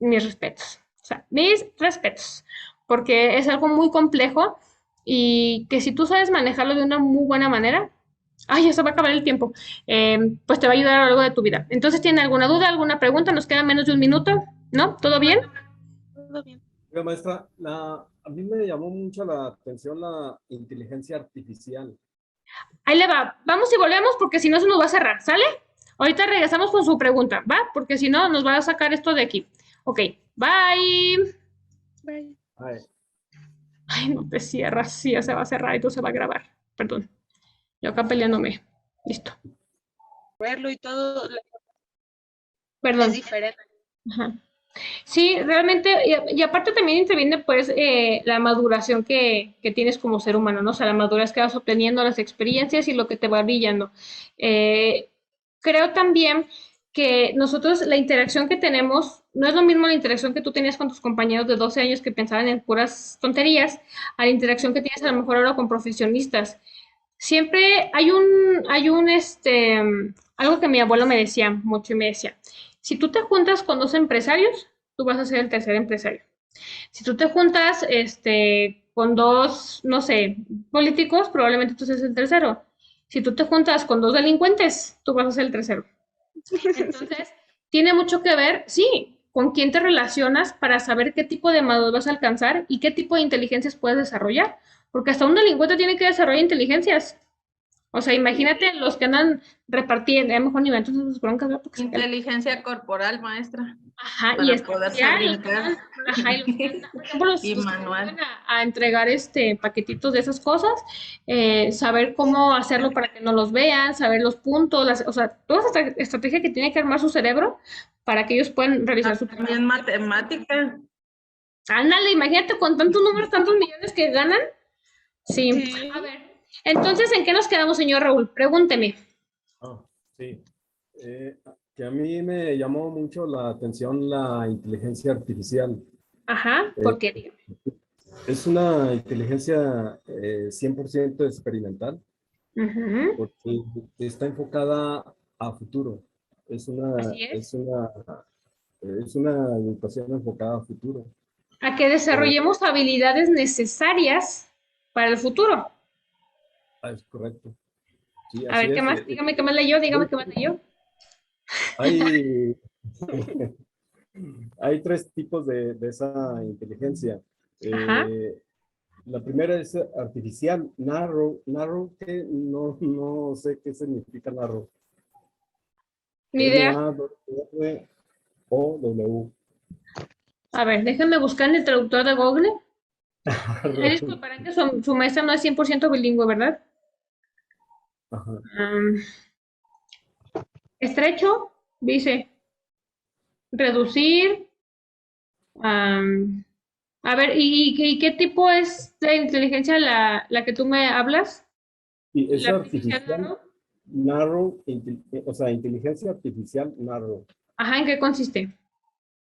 S2: mis respetos. O sea, mis respetos, porque es algo muy complejo y que si tú sabes manejarlo de una muy buena manera, ay, ya se va a acabar el tiempo, pues te va a ayudar a lo largo de tu vida. Entonces, ¿tiene alguna duda, alguna pregunta? Nos queda menos de un minuto, ¿no? ¿Todo bien?
S8: Todo bien.
S6: Oiga, maestra, a mí me llamó mucho la atención la inteligencia artificial.
S2: Ahí le va. Vamos y volvemos porque si no se nos va a cerrar, ¿sale? Ahorita regresamos con su pregunta, ¿va? Porque si no, nos va a sacar esto de aquí. Ok, bye.
S8: Bye.
S6: Ay,
S2: Ay, no te cierras, sí, ya se va a cerrar y todo se va a grabar. Perdón. Yo acá peleándome. Listo.
S8: Verlo y todo es
S2: Perdón.
S8: diferente.
S2: Ajá. Sí, realmente, y aparte también interviene pues la maduración que tienes como ser humano, ¿no? O sea, la madurez que vas obteniendo, las experiencias y lo que te va brillando. Eh, Creo también que nosotros la interacción que tenemos, no es lo mismo la interacción que tú tenías con tus compañeros de 12 años que pensaban en puras tonterías, a la interacción que tienes a lo mejor ahora con profesionistas. Siempre algo que mi abuelo me decía mucho y me decía, si tú te juntas con dos empresarios, tú vas a ser el tercer empresario. Si tú te juntas, con dos, no sé, políticos, probablemente tú seas el tercero. Si tú te juntas con dos delincuentes, tú vas a ser el tercero. Entonces, tiene mucho que ver, sí, con quién te relacionas para saber qué tipo de madurez vas a alcanzar y qué tipo de inteligencias puedes desarrollar. Porque hasta un delincuente tiene que desarrollar inteligencias. O sea, imagínate los que andan repartiendo, a lo mejor ni ven entonces sus broncas, ¿verdad? Porque
S4: Inteligencia corporal, maestra,
S2: ajá,
S4: para
S2: y
S4: poderse
S2: especial,
S4: brincar.
S2: ajá, y los que andan, por ejemplo,
S4: Y
S2: los que
S4: manual.
S2: van a entregar paquetitos de esas cosas, saber cómo hacerlo para que no los vean, saber los puntos, o sea, toda esa estrategia que tiene que armar su cerebro para que ellos puedan realizar su trabajo.
S4: También matemática.
S2: Ándale, imagínate con tantos números, tantos millones que ganan. Sí.
S8: Sí.
S2: A ver, entonces, ¿en qué nos quedamos, señor Raúl? Pregúnteme.
S6: sí. Que a mí me llamó mucho la atención la inteligencia artificial.
S2: Ajá, ¿por qué? Dígame.
S6: Es una inteligencia 100% experimental
S2: Ujú,
S6: porque está enfocada a futuro. Es una,
S2: así es.
S6: es una educación enfocada a futuro.
S2: A que desarrollemos habilidades necesarias para el futuro.
S6: Es correcto. Sí,
S2: A
S6: así
S2: ver, ¿qué
S6: es.
S2: más? Dígame qué más leyó, dígame qué más leyó.
S6: Hay, hay tres tipos de esa inteligencia.
S2: Ajá,
S6: La primera es artificial, narrow, que no sé qué significa narrow.
S2: ni idea.
S6: Narrow.
S2: A ver, déjenme buscar en el traductor de Google. Me disculparán que su maestra no es 100% bilingüe, ¿verdad?
S6: Ajá.
S2: Estrecho, dice, reducir. A ver, ¿y qué tipo es de inteligencia la que tú me hablas?
S6: Y es
S2: ¿La artificial,
S6: artificial,
S2: no?
S6: o sea, inteligencia artificial narrow.
S2: Ajá, ¿en qué consiste?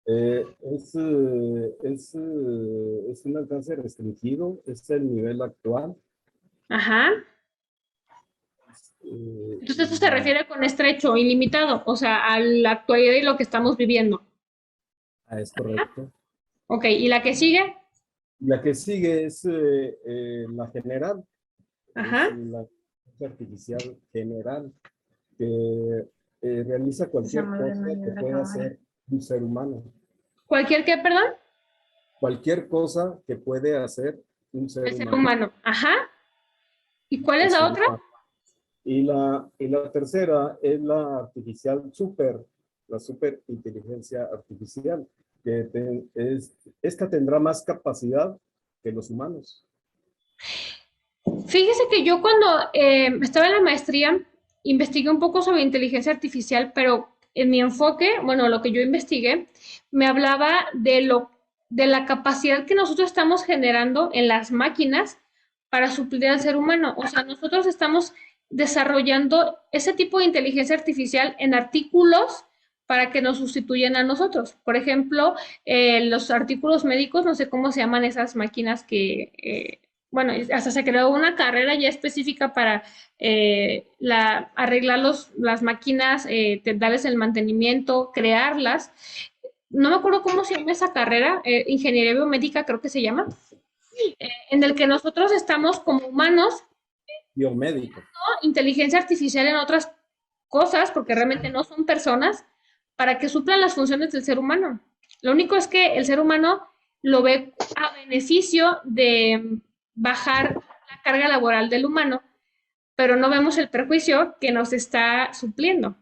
S6: Es un alcance restringido, es el nivel actual.
S2: Ajá. Entonces esto se refiere con estrecho, ilimitado, o sea, a la actualidad y lo que estamos viviendo.
S6: Es correcto.
S2: Ok, ¿y la que sigue?
S6: La que sigue es la general.
S2: Ajá.
S6: Es la inteligencia artificial general que realiza cualquier cosa que pueda hacer un ser humano.
S2: ¿Cualquier qué, perdón?
S6: Cualquier cosa que puede hacer un ser
S2: El ser
S6: humano.
S2: humano. Ajá. ¿Y cuál es
S6: Es
S2: la otra?
S6: y la tercera es la artificial la super inteligencia artificial, que esta tendrá más capacidad que los humanos.
S2: Fíjese que yo cuando estaba en la maestría investigué un poco sobre inteligencia artificial, pero en mi enfoque, bueno, lo que yo investigué, me hablaba de la capacidad que nosotros estamos generando en las máquinas para suplir al ser humano. O sea, nosotros estamos desarrollando ese tipo de inteligencia artificial en artículos para que nos sustituyan a nosotros. Por ejemplo, los artículos médicos, no sé cómo se llaman esas máquinas que, bueno, hasta se creó una carrera ya específica para arreglar las máquinas, darles el mantenimiento, crearlas. No me acuerdo cómo se llama esa carrera, ingeniería biomédica creo que se llama, en el que nosotros estamos como humanos,
S6: Biomédico.
S2: inteligencia artificial en otras cosas, porque realmente no son personas, para que suplan las funciones del ser humano. Lo único es que el ser humano lo ve a beneficio de bajar la carga laboral del humano, pero no vemos el perjuicio que nos está supliendo.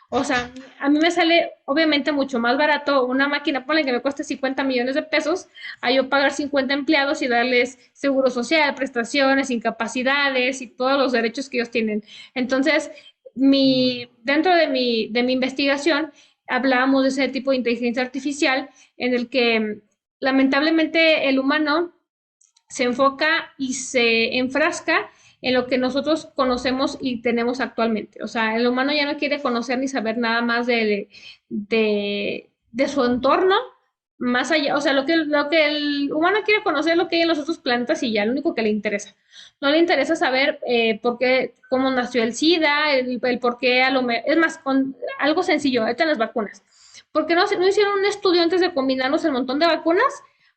S2: O sea, a mí me sale obviamente mucho más barato una máquina, ponle que me cueste 50 millones de pesos, a yo pagar 50 empleados y darles seguro social, prestaciones, incapacidades y todos los derechos que ellos tienen. Entonces, dentro de mi investigación, hablábamos de ese tipo de inteligencia artificial en el que lamentablemente el humano se enfoca y se enfrasca en lo que nosotros conocemos y tenemos actualmente. O sea, el humano ya no quiere conocer ni saber nada más de su entorno, más allá, o sea, lo que el humano quiere conocer es lo que hay en los otros planetas y ya, lo único que le interesa. No le interesa saber por qué, cómo nació el SIDA, el por qué, es más, con algo sencillo, ahorita las vacunas. ¿Por qué no hicieron un estudio antes de combinarnos el montón de vacunas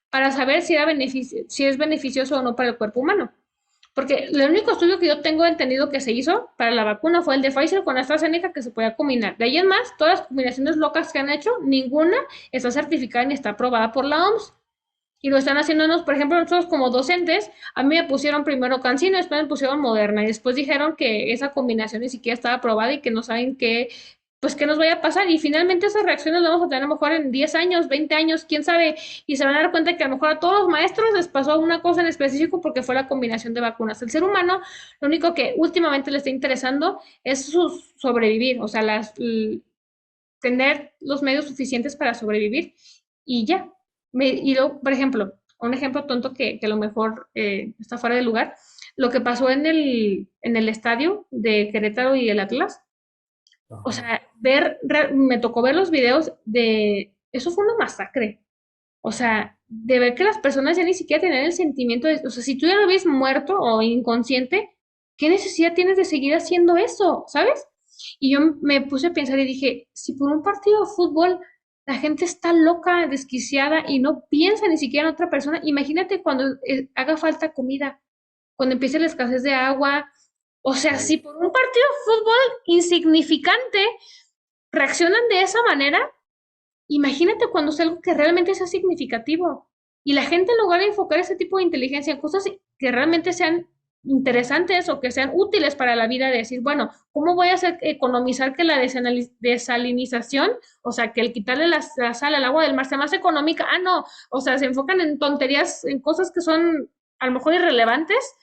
S2: para saber si es beneficioso o no para el cuerpo humano? Porque el único estudio que yo tengo entendido que se hizo para la vacuna fue el de Pfizer con AstraZeneca que se podía combinar. De ahí en más, todas las combinaciones locas que han hecho, ninguna está certificada ni está aprobada por la OMS. Y lo están haciéndonos, por ejemplo, nosotros como docentes, a mí me pusieron primero Cancino, después me pusieron Moderna, y después dijeron que esa combinación ni siquiera estaba aprobada y que no saben qué nos vaya a pasar. Y finalmente esas reacciones las vamos a tener a lo mejor en 10 años, 20 años, quién sabe, y se van a dar cuenta que a lo mejor a todos los maestros les pasó una cosa en específico porque fue la combinación de vacunas. El ser humano, lo único que últimamente le está interesando es sobrevivir, o sea, tener los medios suficientes para sobrevivir y ya. Y luego, por ejemplo, un ejemplo tonto que a lo mejor está fuera de lugar, lo que pasó en el estadio de Querétaro y el Atlas. O sea, me tocó ver los videos eso fue una masacre. O sea, de ver que las personas ya ni siquiera tenían el sentimiento o sea, si tú ya lo ves muerto o inconsciente, ¿qué necesidad tienes de seguir haciendo eso? ¿Sabes? Y yo me puse a pensar y dije, si por un partido de fútbol la gente está loca, desquiciada y no piensa ni siquiera en otra persona, imagínate cuando haga falta comida, cuando empiece la escasez de agua. O sea, si por un partido de fútbol insignificante reaccionan de esa manera, imagínate cuando sea algo que realmente sea significativo. Y la gente, en lugar de enfocar ese tipo de inteligencia en cosas que realmente sean interesantes o que sean útiles para la vida, de decir, bueno, ¿cómo voy a hacer economizar que la desalinización, o sea, que el quitarle la sal al agua del mar sea más económica? Ah, no, o sea, se enfocan en tonterías, en cosas que son a lo mejor irrelevantes,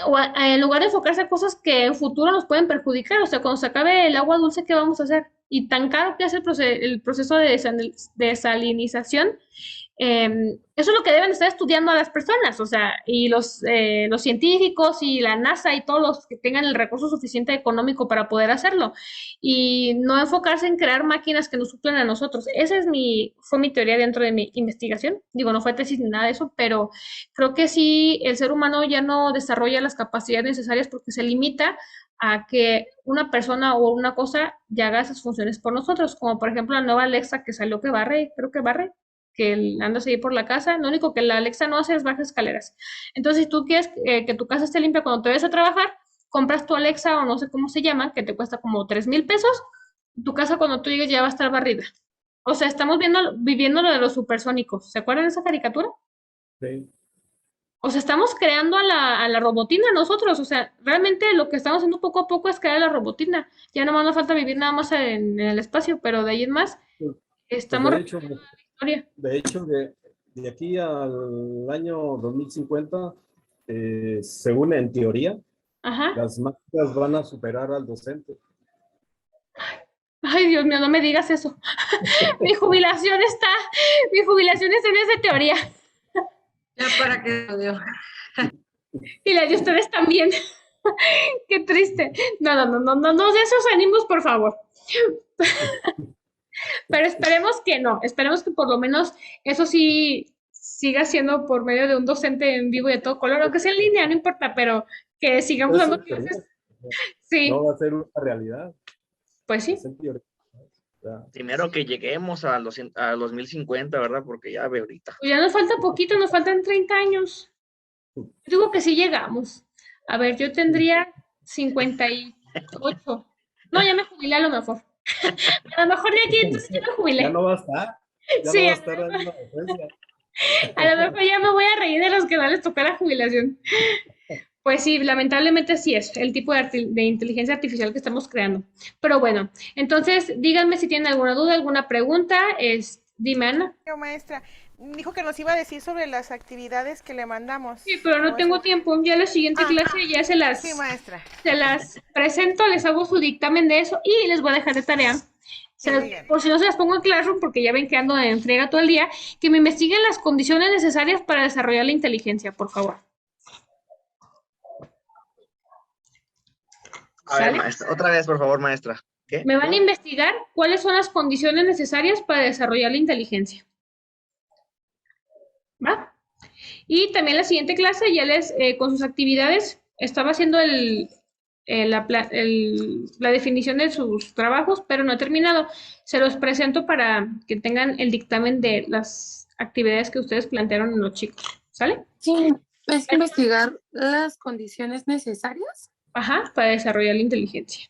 S2: o en lugar de enfocarse a cosas que en futuro nos pueden perjudicar. O sea, cuando se acabe el agua dulce, ¿qué vamos a hacer? Y tan caro que es el proceso de desalinización. Eso es lo que deben estar estudiando a las personas, o sea, y los científicos y la NASA y todos los que tengan el recurso suficiente económico para poder hacerlo. Y no enfocarse en crear máquinas que nos suplen a nosotros. Esa fue mi teoría dentro de mi investigación. Digo, no fue tesis ni nada de eso, pero creo que sí, el ser humano ya no desarrolla las capacidades necesarias porque se limita a que una persona o una cosa ya haga esas funciones por nosotros, como por ejemplo la nueva Alexa que salió que barre, creo que barre, que andas ahí por la casa, lo único que la Alexa no hace es bajar escaleras. Entonces, si tú quieres que tu casa esté limpia cuando te vayas a trabajar, compras tu Alexa o no sé cómo se llama, que te cuesta como 3,000 pesos, tu casa cuando tú llegues ya va a estar barrida. O sea, estamos viviendo lo de los supersónicos. ¿Se acuerdan de esa caricatura?
S6: Sí.
S2: O sea, estamos creando a la robotina nosotros. O sea, realmente lo que estamos haciendo poco a poco es crear la robotina. Ya nomás nos falta vivir nada más en el espacio, pero de ahí en más estamos
S6: de hecho, de aquí al año 2050, según en teoría,
S2: Ajá.
S6: las máquinas van a superar al docente.
S2: Ay, Dios mío, no me digas eso. Mi jubilación está en esa teoría.
S4: Ya para qué lo dio.
S2: Y la de ustedes también. Qué triste. No de esos ánimos, por favor. Pero esperemos que no, esperemos que por lo menos eso sí siga siendo por medio de un docente en vivo y de todo color, aunque sea en línea, no importa, pero que sigamos
S6: Eso
S2: dando
S6: es teoría,
S2: clases. Sí,
S6: no va a ser una realidad.
S2: pues sí.
S6: Es en teoría. O sea,
S3: Primero que lleguemos a los 2050, ¿verdad? Porque ya ve ahorita.
S2: Pues ya nos falta poquito, nos faltan 30 años. Yo digo que sí llegamos. A ver, yo tendría 58. No, ya me jubilé a lo mejor. A lo mejor de aquí entonces ya me
S6: ya
S2: jubilé.
S6: no va a estar. Ya
S2: Sí,
S6: no va a
S2: a
S6: estar
S2: lo
S6: en
S2: mejor,
S6: la docencia.
S2: a lo mejor ya me voy a reír de los que no les toca la jubilación. Pues sí, lamentablemente sí es el tipo de inteligencia artificial que estamos creando. Pero bueno, entonces díganme si tienen alguna duda, alguna pregunta. Dime, Ana.
S1: Maestra, dijo que nos iba a decir sobre las actividades que le mandamos.
S2: Sí, pero no
S1: ¿O
S2: tengo
S1: eso?
S2: tiempo. Ya la siguiente clase ya
S1: Sí, maestra.
S2: se las presento, les hago su dictamen de eso y les voy a dejar de tarea.
S1: Dígame.
S2: Por si no se las pongo en Classroom, porque ya ven que ando en friega todo el día, que me investiguen las condiciones necesarias para desarrollar la inteligencia, por favor.
S3: A ver,
S2: ¿Sale?
S3: maestra, otra vez, por favor, maestra. ¿Qué?
S2: Me van a investigar cuáles son las condiciones necesarias para desarrollar la inteligencia. ¿Va? Y también la siguiente clase ya con sus actividades, estaba haciendo la definición de sus trabajos, pero no he terminado. Se los presento para que tengan el dictamen de las actividades que ustedes plantearon en los chicos. ¿Sale?
S7: Sí, es investigar las condiciones necesarias.
S2: Ajá, para desarrollar la inteligencia.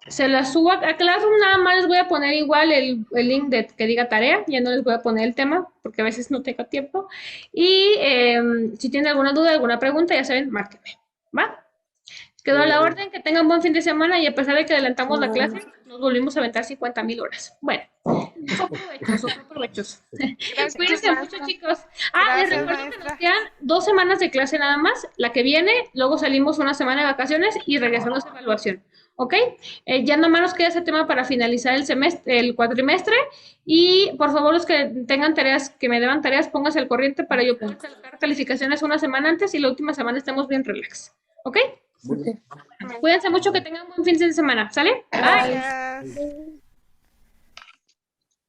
S2: Se las subo a Classroom, nada más les voy a poner igual el link que diga tarea, ya no les voy a poner el tema, porque a veces no tengo tiempo. Y si tienen alguna duda, alguna pregunta, ya saben, márquenme, ¿va? Quedó a la orden, que tengan buen fin de semana y a pesar de que adelantamos la clase, nos volvimos a aventar 50,000 horas. Bueno, fue provechoso, fue provechoso. Cuídense mucho, chicos. Les recuerdo que nos quedan 2 semanas de clase nada más, la que viene, luego salimos una semana de vacaciones y regresamos a evaluación. ¿Ok? Ya nomás nos queda ese tema para finalizar el cuatrimestre y por favor los que tengan tareas, que me deban tareas, pónganse al corriente para yo poder sacar calificaciones una semana antes y la última semana estemos bien relax. ¿Ok?
S7: Okay.
S2: Cuídense mucho, que tengan un buen fin de semana. ¿Sale? Bye.
S1: Gracias.